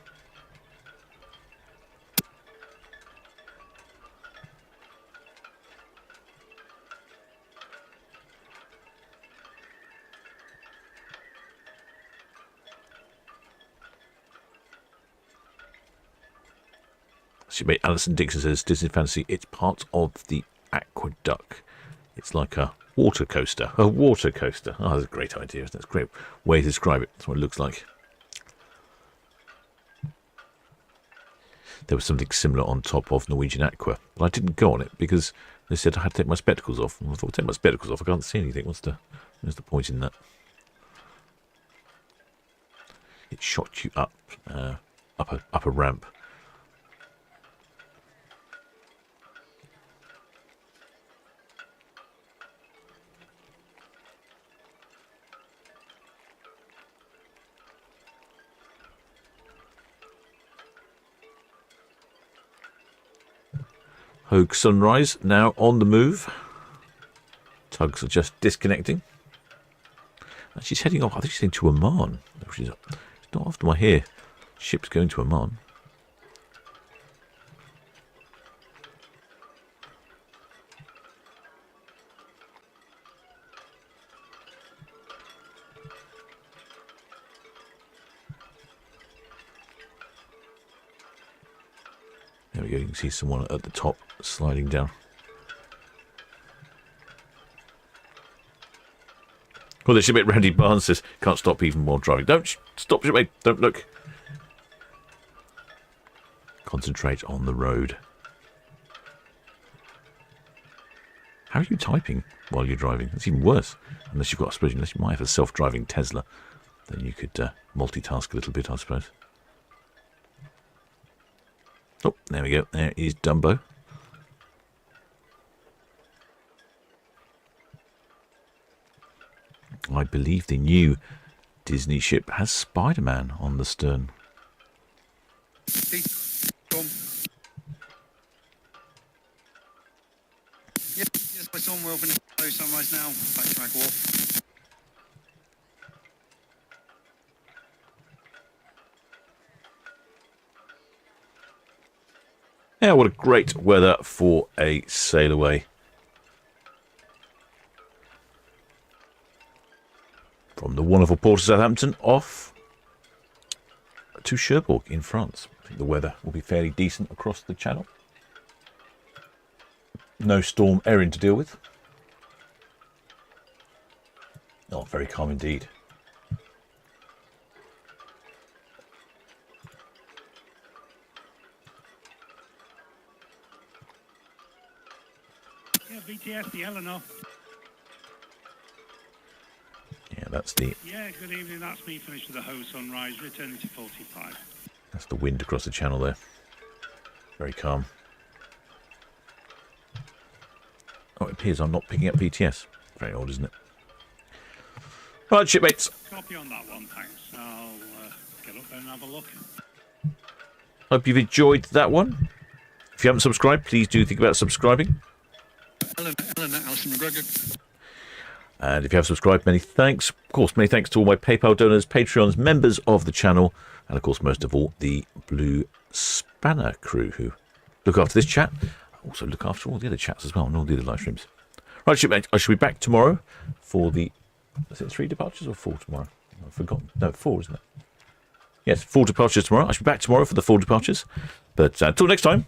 Shipmate Alison Dixon says, Disney Fantasy, it's part of the aqueduct. It's like a water coaster. A water coaster. Oh, that's a great idea. That's a great way to describe it. That's what it looks like. There was something similar on top of Norwegian Aqua, but I didn't go on it because they said I had to take my spectacles off. And I thought, take my spectacles off, I can't see anything. What's the point in that? It shot you up a ramp. Hogue Sunrise now on the move. Tugs are just disconnecting. And she's heading off. I think she's heading to Oman. It's not often I hear ships going to Oman. There we go, you can see someone at the top sliding down. Well, the shipmate Randy Barnes says, can't stop even more driving. Don't stop, shipmate, don't look. Concentrate on the road. How are you typing while you're driving? That's even worse. Unless you've got, I suppose, unless you might have a self-driving Tesla, then you could multitask a little bit, I suppose. Oh, there we go. There is Dumbo. I believe the new Disney ship has Spider-Man on the stern. Tom. Yep, yes, I saw him well from the low sunrise now. Back to Michael Wharf. Yeah, what a great weather for a sail away. From the wonderful port of Southampton off to Cherbourg in France. I think the weather will be fairly decent across the channel. No storm Erin to deal with. Oh, very calm indeed. Yeah, BTS, the Eleanor. Yeah, that's the... Yeah, good evening. That's me finished with the Ho Sunrise, returning to 45. That's the wind across the channel there. Very calm. Oh, it appears I'm not picking up BTS. Very odd, isn't it? Right, shipmates. Copy on that one, thanks. I'll get up there and have a look. Hope you've enjoyed that one. If you haven't subscribed, please do think about subscribing. Ellen, Alison McGregor. And if you have subscribed, many thanks. Of course, many thanks to all my PayPal donors, Patreons, members of the channel, and of course, most of all, the Blue Spanner crew who look after this chat. Also look after all the other chats as well, and all the other live streams. Right, shipmate, I shall be back tomorrow for the... Is it 3 departures or 4 tomorrow? I've forgotten. No, 4, isn't it? Yes, 4 departures tomorrow. I shall be back tomorrow for the 4 departures. But until next time,